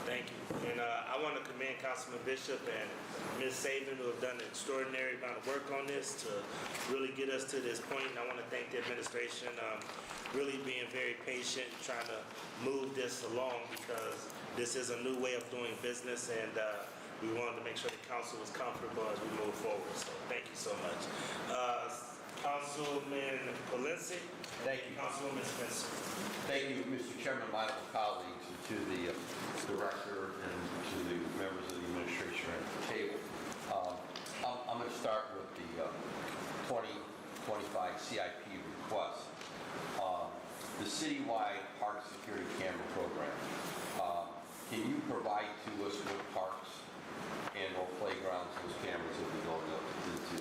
Thank you. And I want to commend Councilman Bishop and Ms. Saban, who have done an extraordinary amount of work on this to really get us to this point. And I want to thank the administration really being very patient, trying to move this along, because this is a new way of doing business, and we wanted to make sure the council was comfortable as we move forward. So thank you so much. Councilman Polinsky. Thank you. Councilwoman Spencer. Thank you, Mr. Chairman, my colleagues, and to the director and to the members of the administration at the table. I'm going to start with the 2025 CIP request. The citywide park security camera program. Can you provide to us what parks and or playgrounds those cameras will be going up into?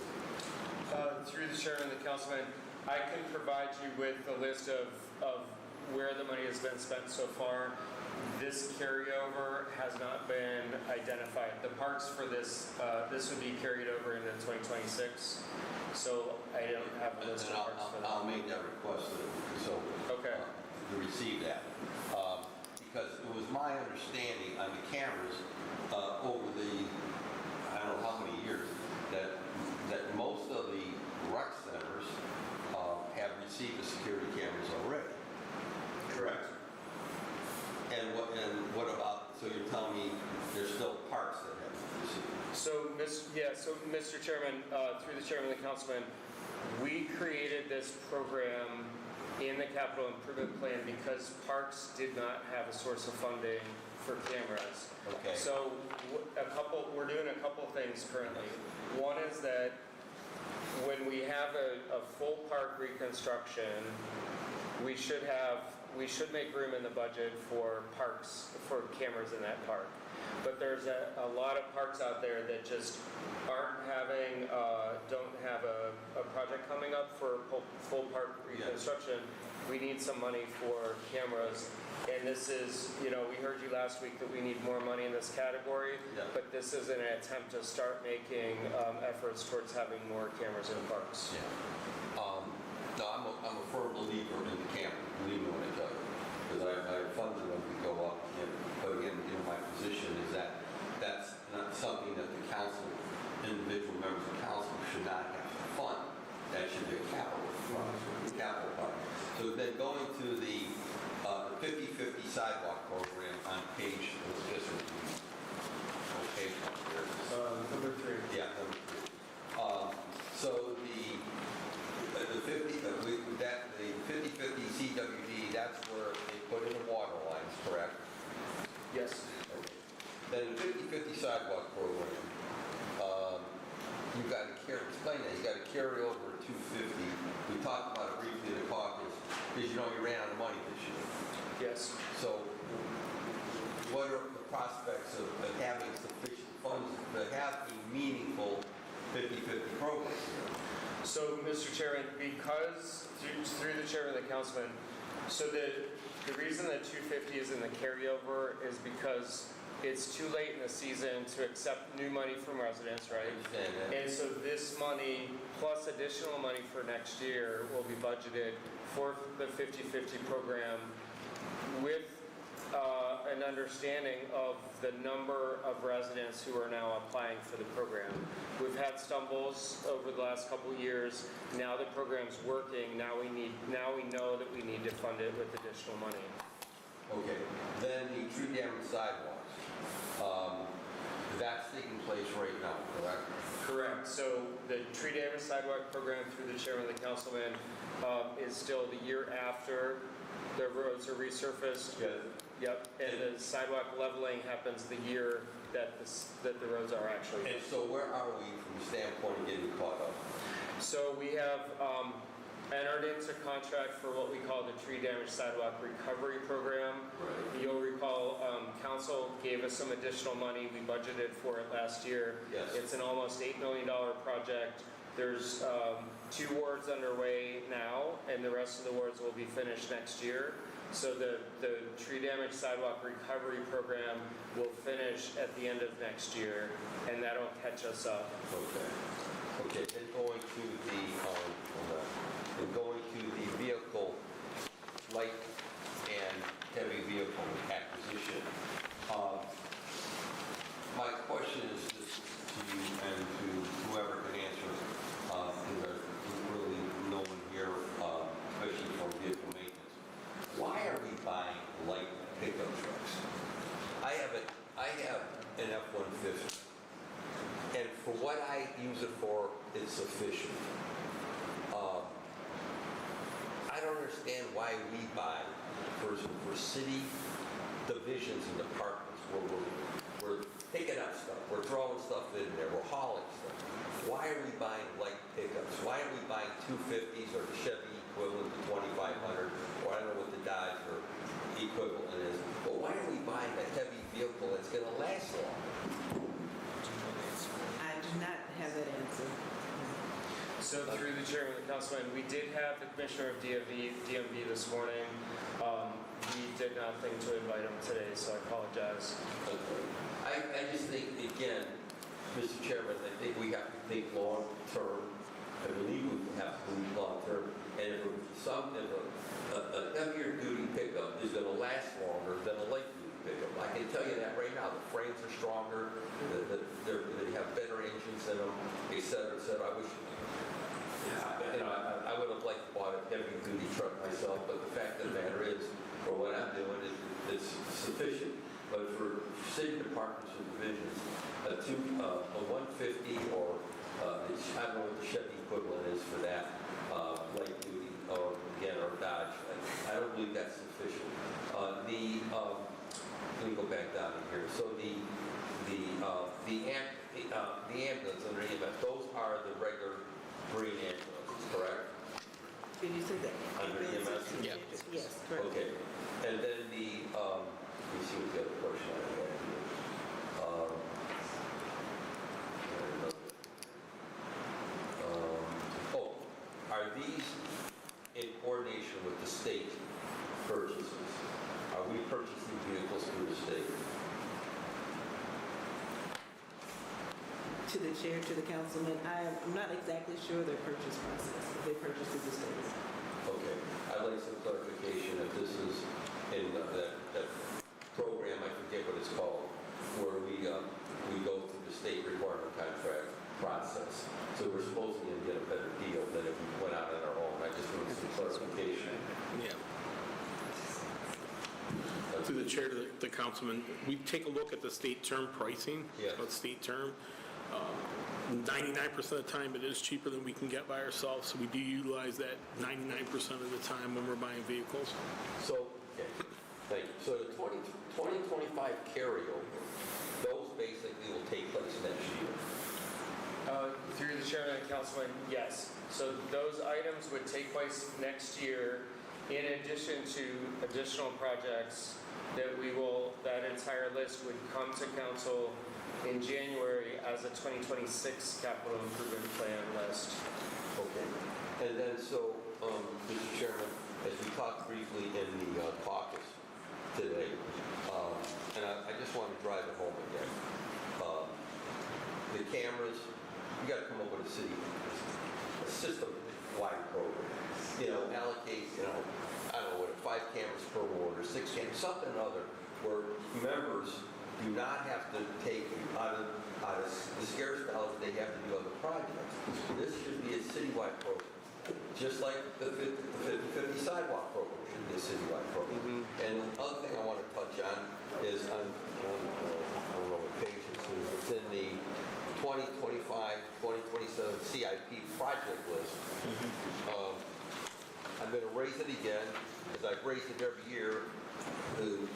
Through the chairman and the councilman, I can provide you with a list of where the money has been spent so far. This carryover has not been identified. The parks for this would be carried over into 2026. So I don't have a list of parks for that. I'll make that request Okay. To receive that. Because it was my understanding on the cameras over the, I don't know how many years, that most of the rec centers have received the security cameras already. Correct. And what about, so you're telling me there's still parks that have received? So Mr. Chairman, through the chairman and the councilman, we created this program in the capital improvement plan because parks did not have a source of funding for cameras. Okay. So we're doing a couple things currently. One is that when we have a full park reconstruction, we should make room in the budget for parks, for cameras in that park. But there's a lot of parks out there that just aren't having, don't have a project coming up for full park reconstruction. We need some money for cameras. And this is, we heard you last week that we need more money in this category, but this is an attempt to start making efforts towards having more cameras in parks. Yeah. No, I'm a firm believer in the camera, believe me when I tell you, because I funded them to go up. But again, my position is that that's not something that the council, individual members of council should not have to fund. That should be a capital fund. So then going to the 50/50 sidewalk program on page, what's this one? Page number Number 3. Yeah, number 3. So the 50/50 CWD, that's where they put in the water lines, correct? Yes. Okay. Then the 50/50 sidewalk program, you've got to explain that, you got to carry over 250. We talked about it briefly in the caucus, because you ran out of money this year. Yes. So what are the prospects of having sufficient funds to have a meaningful 50/50 program? So, Mr. Chairman, because through the chairman and the councilman, so the reason that 250 is in the carryover is because it's too late in the season to accept new money from residents, right? understand that. And so this money, plus additional money for next year, will be budgeted for the 50/50 program with an understanding of the number of residents who are now applying for the program. We've had stumbles over the last couple of years. Now the program's working. Now we know that we need to fund it with additional money. Okay, then the tree damage sidewalks, that's taking place right now, correct? Correct. So the tree damage sidewalk program through the chairman and the councilman is still the year after the roads are resurfaced. Yeah. Yep, and the sidewalk leveling happens the year that the roads are actually. And so where are we from the standpoint of getting caught up? So we have entered into contract for what we call the tree damage sidewalk recovery program. Right. You'll recall, council gave us some additional money. We budgeted for it last year. Yes. It's an almost $8 million project. There's 2 wards underway now, and the rest of the wards will be finished next year. So the tree damage sidewalk recovery program will finish at the end of next year, and that'll catch us up. Okay, and going to the vehicle, light and heavy vehicle acquisition. My question is this to you and to whoever can answer, because there's really no one here, especially for vehicle maintenance. Why are we buying light pickup trucks? I have an F-150, and for what I use it for, it's sufficient. I don't understand why we buy for city divisions and departments where we're picking up stuff, we're throwing stuff in there, we're hauling stuff. Why are we buying light pickups? Why aren't we buying 250s or the Chevy equivalent to 2500, or I don't know what the Dodge or equivalent is, but why are we buying a heavy vehicle that's going to last long? I do not have that answer. So through the chairman and the councilman, we did have the commissioner of DMV this morning. We did not think to invite him today, so I apologize. I just think, again, Mr. Chairman, I think we have to think long-term. I believe we have to think long-term. And if a heavier duty pickup is going to last longer than a light duty pickup, I can tell you that right now. The frames are stronger, they have better engines in them, et cetera, et cetera. I would have liked to buy a heavy duty truck myself, but the fact of the matter is, for what I'm doing, it's sufficient. But for city departments and divisions, a 150 or I don't know what the Chevy equivalent is for that, light duty, or again, or Dodge, I don't believe that's sufficient. Let me go back down in here. So the ambulance under EMS, those are the regular green ambulances, correct? Did you say that? Under EMS? Yeah. Yes, correct. Okay. And then let me see what the other question I had here. Are these in coordination with the state purchases? Are we purchasing vehicles through the state? To the chair, to the councilman, I'm not exactly sure their purchase process, if they purchase through the state. Okay. I'd like some clarification if this is in that program, I forget what it's called, where we go through the state requirement contract process. So we're supposed to get a better deal than if we went out on our own. I just want some clarification. Yeah. Through the chair to the councilman, we take a look at the state term pricing. Yes. About state term. 99% of the time it is cheaper than we can get by ourselves, so we do utilize that 99% of the time when we're buying vehicles. So, okay, thank you. So the 2025 carryover, those basically will take place next year. Through the chairman and councilman, yes. So those items would take place next year in addition to additional projects that entire list would come to council in January as a 2026 capital improvement plan list. Okay. And then so, Mr. Chairman, as we talked briefly in the caucus today, and I just want to drive it home again. The cameras, you got to come up with a system-wide program. Allocate, I don't know, 5 cameras per ward or 6 cameras, something or other, where members do not have to take out of the scarce dollars they have to do other projects. This should be a citywide program. Just like the 50/50 sidewalk program should be a citywide program. And the other thing I want to touch on is on I don't know what page it's in the 2025, 2027 CIP project list. I'm going to raise it again, as I've raised it every year to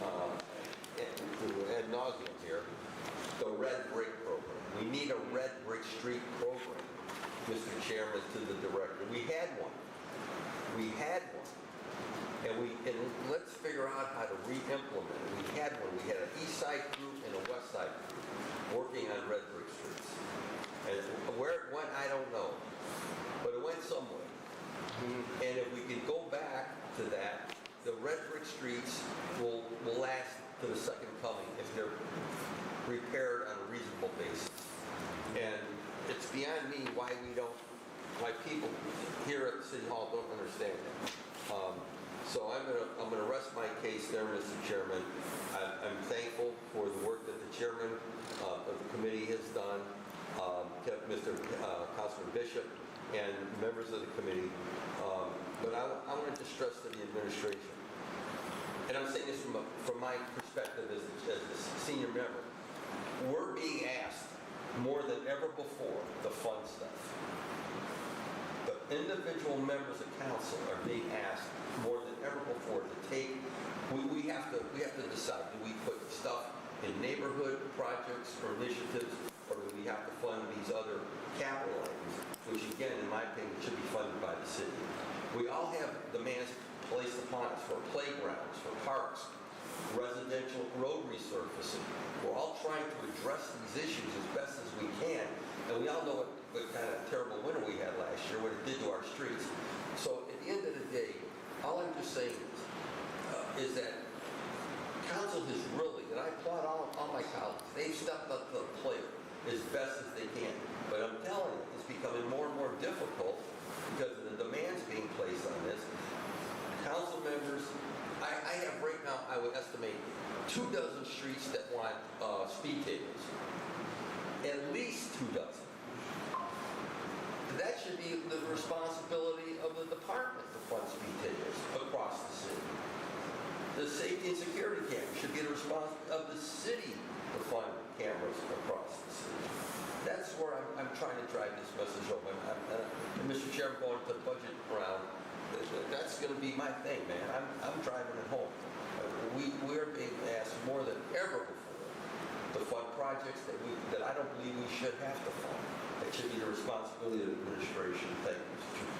ad nauseum here, the red brick program. We need a red brick street program, Mr. Chairman, to the director. We had one. And let's figure out how to re-implement it. We had one. We had an east side group and a west side group working on red brick streets. And where it went, I don't know. But it went somewhere. And if we can go back to that, the red brick streets will last to the second coming if they're repaired on a reasonable basis. And it's beyond me why people here at City Hall don't understand that. So I'm gonna rest my case there, Mr. Chairman. I'm thankful for the work that the chairman of the committee has done, Mr. Councilman Bishop, and members of the committee. But I want to stress to the administration, and I'm saying this from my perspective as a senior member, we're being asked more than ever before to fund stuff. The individual members of council are being asked more than ever before to take. We have to decide: do we put stuff in neighborhood projects or initiatives, or do we have to fund these other capital items, which again, in my opinion, should be funded by the city? We all have demands placed upon us for playgrounds, for parks, residential road resurfacing. We're all trying to address these issues as best as we can, and we all know what kind of terrible winter we had last year, what it did to our streets. So at the end of the day, all I'm just saying is that council has really, and I applaud all my colleagues, they've stepped up to the plate as best as they can. But I'm telling you, it's becoming more and more difficult because of the demands being placed on this. Council members, I have right now, I would estimate 24 streets that want speed tables. At least 24. That should be the responsibility of the department to fund speed tables across the city. The safety and security cameras should be the responsibility of the city to fund cameras across the city. That's where I'm trying to drive this message home. And Mr. Chairman, going to the budget round, that's going to be my thing, man. I'm driving it home. We are being asked more than ever before to fund projects that I don't believe we should have to fund. It should be the responsibility of the administration. Thank you, Mr. Chairman.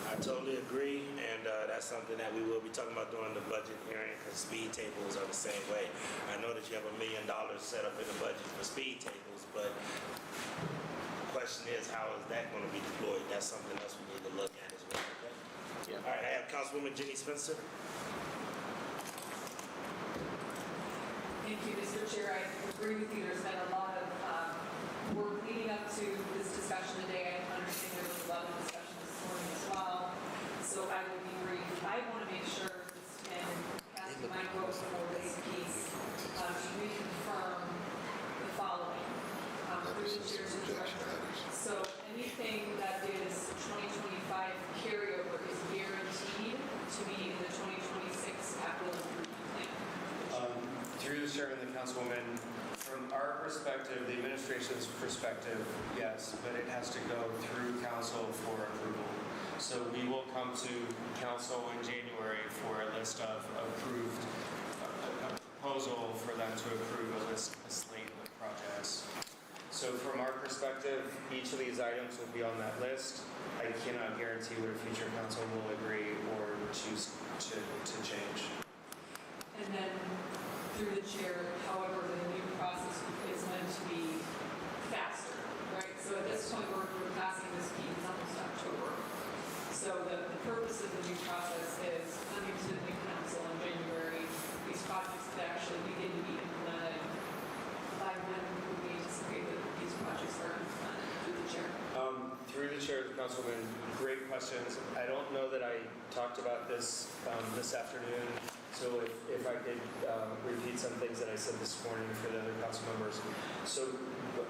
I totally agree, and that's something that we will be talking about during the budget hearing, because speed tables are the same way. I know that you have $1 million set up in the budget for speed tables, but the question is, how is that going to be deployed? That's something else we need to look at as well. Okay? Yeah. All right, I have Councilwoman Jenny Spencer. Thank you, Mr. Chair. I agree with you. There's been a lot of work leading up to this discussion today. I understand there was a lot of discussion this morning as well, so I will be brief. I want to make sure, and Councilman Micro for this piece, to reconfirm the following. Through the chair's instruction. So anything that is 2025 carryover is guaranteed to be in the 2026 capital improvement plan. Through the chair and the councilwoman, from our perspective, the administration's perspective, yes, but it has to go through council for approval. So we will come to council in January for a list of approved, a proposal for them to approve a slate of projects. So from our perspective, each of these items will be on that list. I cannot guarantee what a future council will agree or choose to change. And then through the chair, however, the new process is meant to be faster, right? So at this point, we're passing this piece, it's almost October. So the purpose of the new process is coming to the new council in January. These projects could actually begin to be implemented Councilman. Great questions. I don't know that I talked about this this afternoon, so if I could repeat some things that I said this morning for the other council members. So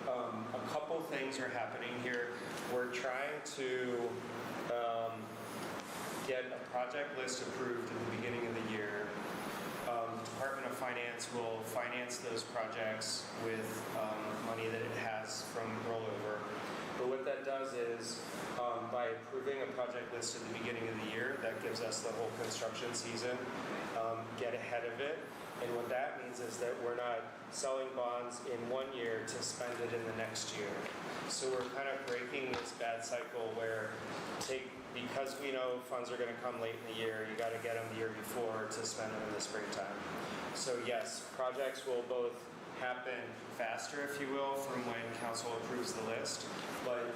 a couple things are happening here. We're trying to get a project list approved at the beginning of the year. The Department of Finance will finance those projects with money that it has from rollover. But what that does is, by approving a project list at the beginning of the year, that gives us the whole construction season, get ahead of it. And what that means is that we're not selling bonds in 1 year to spend it in the next year. So we're kind of breaking this bad cycle where because we know funds are going to come late in the year, you got to get them the year before to spend them in the springtime. So yes, projects will both happen faster, if you will, from when council approves the list, but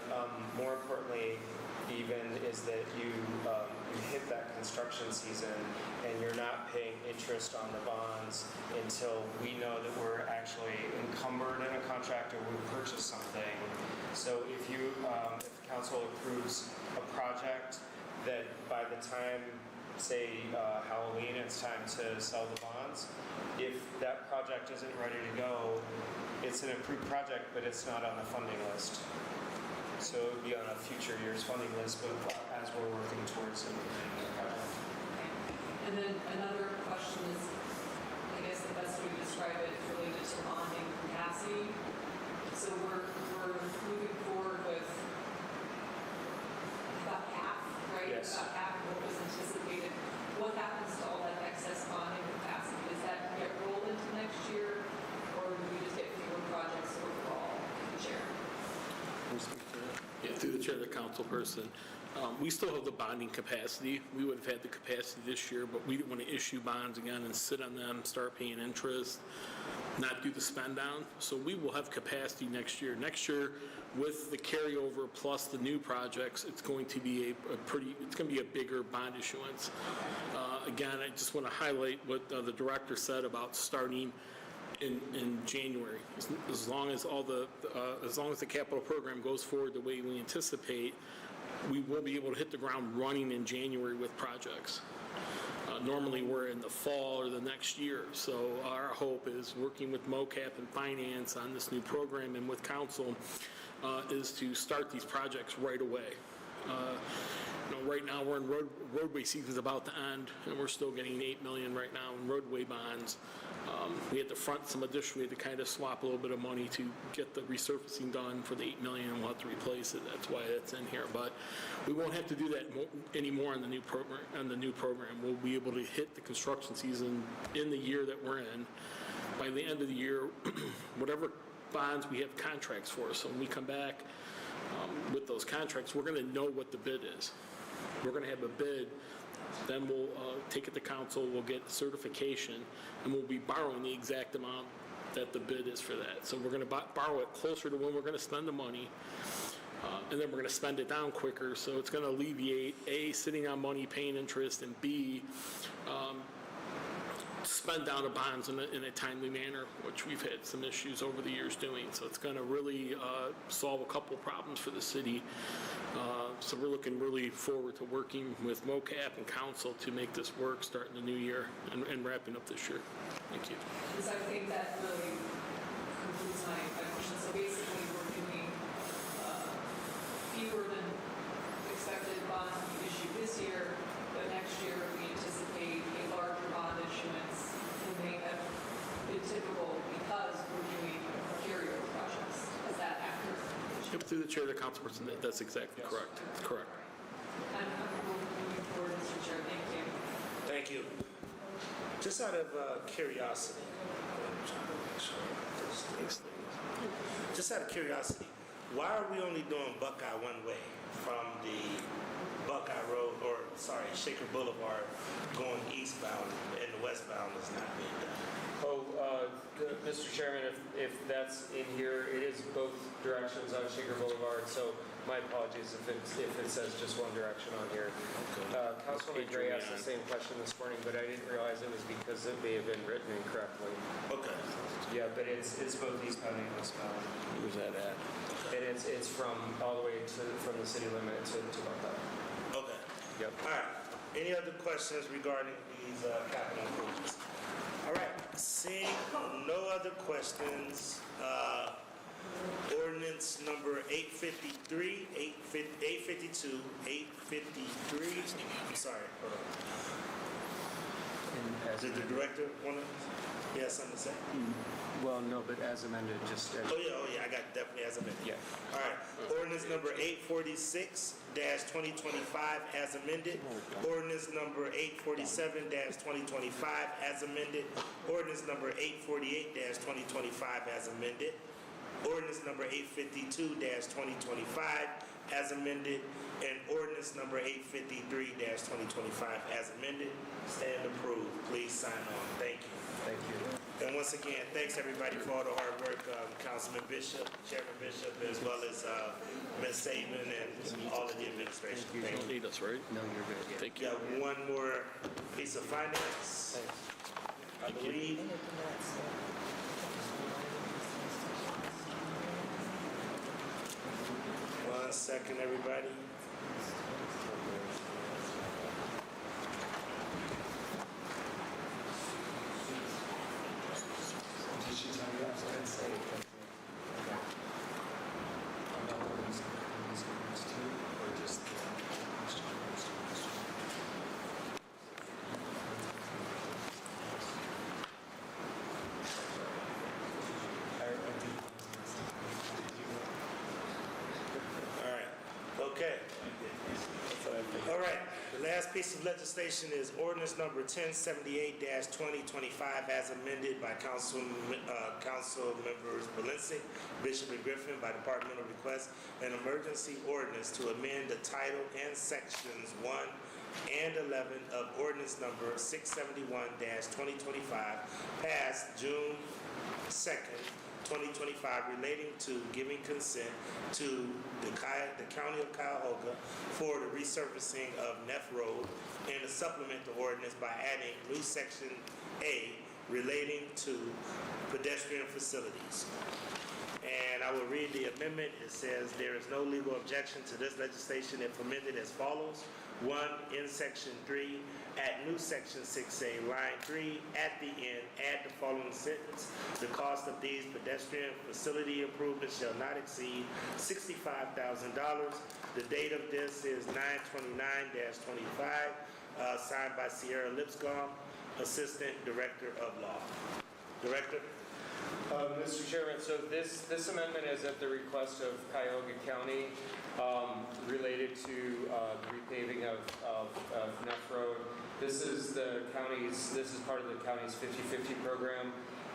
more importantly even is that you hit that construction season and you're not paying interest on the bonds until we know that we're actually encumbered in a contract or we purchase something. So if council approves a project that by the time, say, Halloween, it's time to sell the bonds, if that project isn't ready to go, it's an approved project, but it's not on the funding list. So it would be on a future year's funding list, but as we're working towards it. And then another question is, I guess the best way to describe it is related to bonding capacity. So we're moving forward with about half, right? Yes. About half of what was anticipated. What happens to all that excess bonding capacity? Does that get rolled into next year, or do we just get fewer projects overall? Chair. Yeah, through the chair of the council person. We still have the bonding capacity. We would have had the capacity this year, but we didn't want to issue bonds again and sit on them, start paying interest, not do the spend down. So we will have capacity next year. Next year, with the carryover plus the new projects, it's going to be it's going to be a bigger bond issuance. Again, I just want to highlight what the director said about starting in January. As long as the capital program goes forward the way we anticipate, we will be able to hit the ground running in January with projects. Normally we're in the fall or the next year, so our hope is working with MOCAP and finance on this new program and with council is to start these projects right away. Right now we're in roadway season's about to end, and we're still getting $8 million right now in roadway bonds. We had to front some additional, we had to kind of swap a little bit of money to get the resurfacing done for the $8 million, and we'll have to replace it. That's why it's in here. But we won't have to do that anymore on the new program. We'll be able to hit the construction season in the year that we're in. By the end of the year, whatever bonds we have contracts for. So when we come back with those contracts, we're going to know what the bid is. We're going to have a bid. Then we'll take it to council, we'll get certification, and we'll be borrowing the exact amount that the bid is for that. So we're going to borrow it closer to when we're going to spend the money, and then we're going to spend it down quicker. So it's going to alleviate, A, sitting on money, paying interest, and B, spend down the bonds in a timely manner, which we've had some issues over the years doing. So it's going to really solve a couple problems for the city. So we're looking really forward to working with MOCAP and council to make this work starting the new year and wrapping up this year. Thank you. So I think that really concludes my question. So basically, we're doing fewer than expected bond issue this year, but next year we anticipate a larger bond issuance than may have been typical because we're doing carryover projects. Is that accurate? Yep, through the chair of the council person, that's exactly correct. Correct. I'm comfortable moving forward, Mr. Chair. Thank you. Thank you. Just out of curiosity, why are we only doing Buckeye one way from the Buckeye Road, Shaker Boulevard going eastbound and the westbound is not being done? Mr. Chairman, if that's in here, it is both directions on Shaker Boulevard, so my apologies if it says just one direction on here. Councilman Gray asked the same question this morning, but I didn't realize it was because it may have been written incorrectly. Okay. Yeah, but it's both eastbound and westbound. Where's that at? And it's from all the way from the city limit to about that. Okay. Yep. All right. Any other questions regarding these capital improvements? All right. Seeing no other questions, ordinance number 853, 852, 853. I'm sorry. Hold on. Did the director want to? He has something to say? Well, no, but as amended, just as. Oh yeah, I got definitely as amended. Yeah. All right, ordinance number 846-2025 as amended. Ordinance number 847-2025 as amended. Ordinance number 848-2025 as amended. Ordinance number 852-2025 as amended. And ordinance number 853-2025 as amended. Stand approved. Please sign on. Thank you. Thank you. And once again, thanks everybody for all the hard work, Councilman Bishop, Chairman Bishop, as well as Ms. Saban and all of the administration. Thank you. Need us, right? No, you're good. Yeah. Thank you. Got one more piece of finance, I believe. One second, everybody. Okay. All right, the last piece of legislation is ordinance number 1078-2025 as amended by council members Valencia, Bishop, and Griffin by departmental request, an emergency ordinance to amend the title and sections 1 and 11 of ordinance number 671-2025 passed June 2nd, 2025 relating to giving consent to the County of Cuyahoga for the resurfacing of Neff Road and to supplement the ordinance by adding new section A relating to pedestrian facilities. And I will read the amendment. It says there is no legal objection to this legislation if amended as follows. 1, in section 3, at new section 6A, line 3, at the end, add the following sentence. The cost of these pedestrian facility improvements shall not exceed $65,000. The date of this is 9/29/25, signed by Sierra Lipscomb, Assistant Director of Law. Director? Mr. Chairman, so this amendment is at the request of Cuyahoga County related to the repaving of Neff Road. This is part of the county's 50/50 program,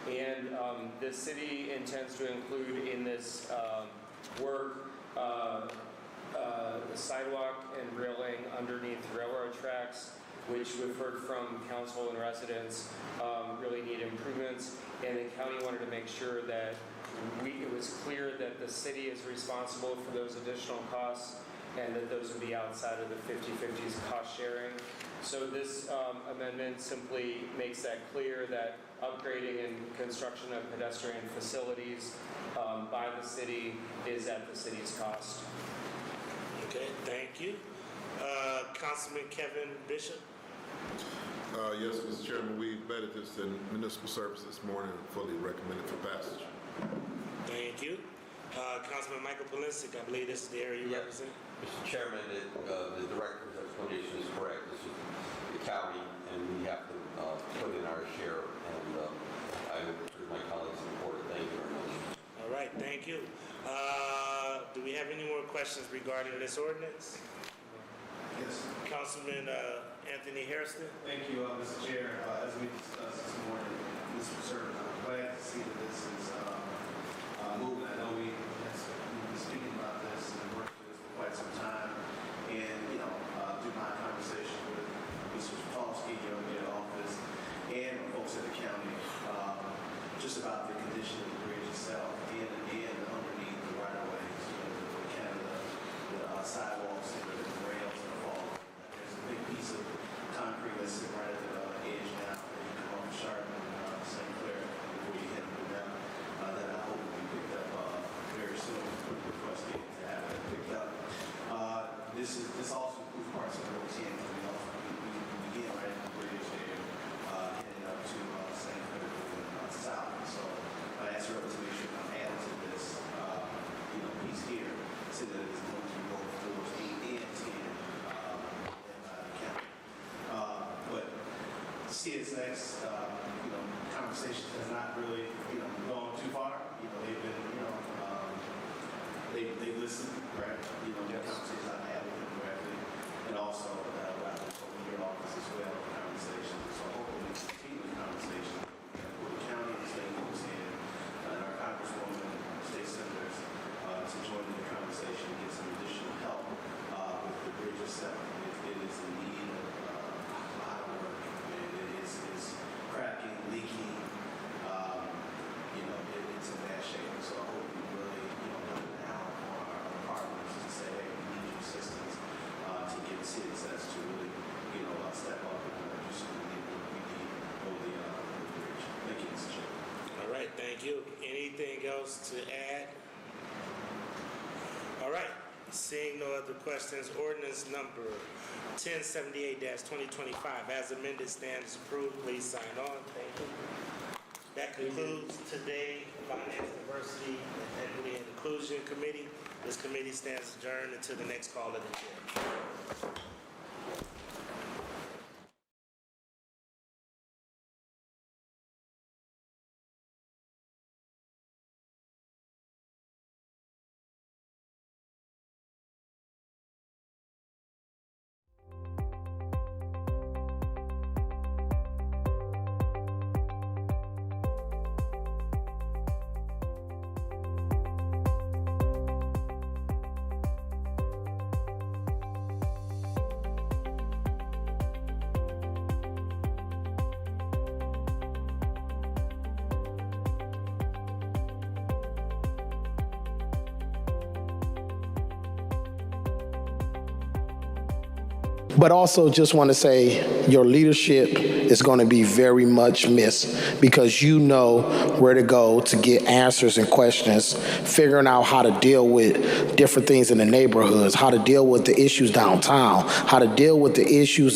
and the city intends to include in this work the sidewalk and railing underneath railroad tracks, which we've heard from council and residents really need improvements, and the county wanted to make sure that it was clear that the city is responsible for those additional costs and that those would be outside of the 50/50's cost sharing. So this amendment simply makes that clear that upgrading and construction of pedestrian facilities by the city is at the city's cost. Okay, thank you. Councilman Kevin Bishop? Yes, Mr. Chairman, we vetted this in municipal service this morning and fully recommended for passage. Thank you. Councilman Michael Polisic, I believe this is the area you represent. Mr. Chairman, the director's explanation is correct. This is the county, and we have to put in our share, and I urge my colleagues to support it. Thank you very much. All right, thank you. Do we have any more questions regarding this ordinance? Yes. Councilman Anthony Hairston? Thank you, Mr. Chair. As we discussed this morning, Mr. Service, I'm glad to see that this is moving. I know we've been speaking about this and worked with this for quite some time. And, through my conversation with Mr. Tomsky here in the office and folks at the county, just about the condition of the bridge itself and underneath the right-of-ways, the sidewalks and the rails and all. There's a big piece of concrete that's sitting right at the edge now. You come off Sharp and St. Clair before you hit them down. CSX, conversations has not really, gone too far. They've been, they listen, right? The conversations I've had with them directly, and also from your office as well, conversations. So hopefully we continue the conversation. The county and state moves in, and our congresswoman, state senators, to join in the conversation and get some additional help with the bridge of Sept. It is in need of a lot of work, and it is cracking, leaking. It's in bad shape. So I hope we really, come down for our partners to say, hey, we need your assistance to get CSS to really, step up and do some of the work we need over the bridge. Thank you, Mr. Chair. All right, thank you. Anything else to add? All right, seeing no other questions, ordinance number 1078-2025 as amended stands approved. Please sign on. Thank you. That concludes today Finance, Diversity, and Equity and Inclusion Committee. This committee stands adjourned until the next call of the year. But also just want to say your leadership is going to be very much missed because you know where to go to get answers and questions, figuring out how to deal with different things in the neighborhoods, how to deal with the issues downtown, how to deal with the issues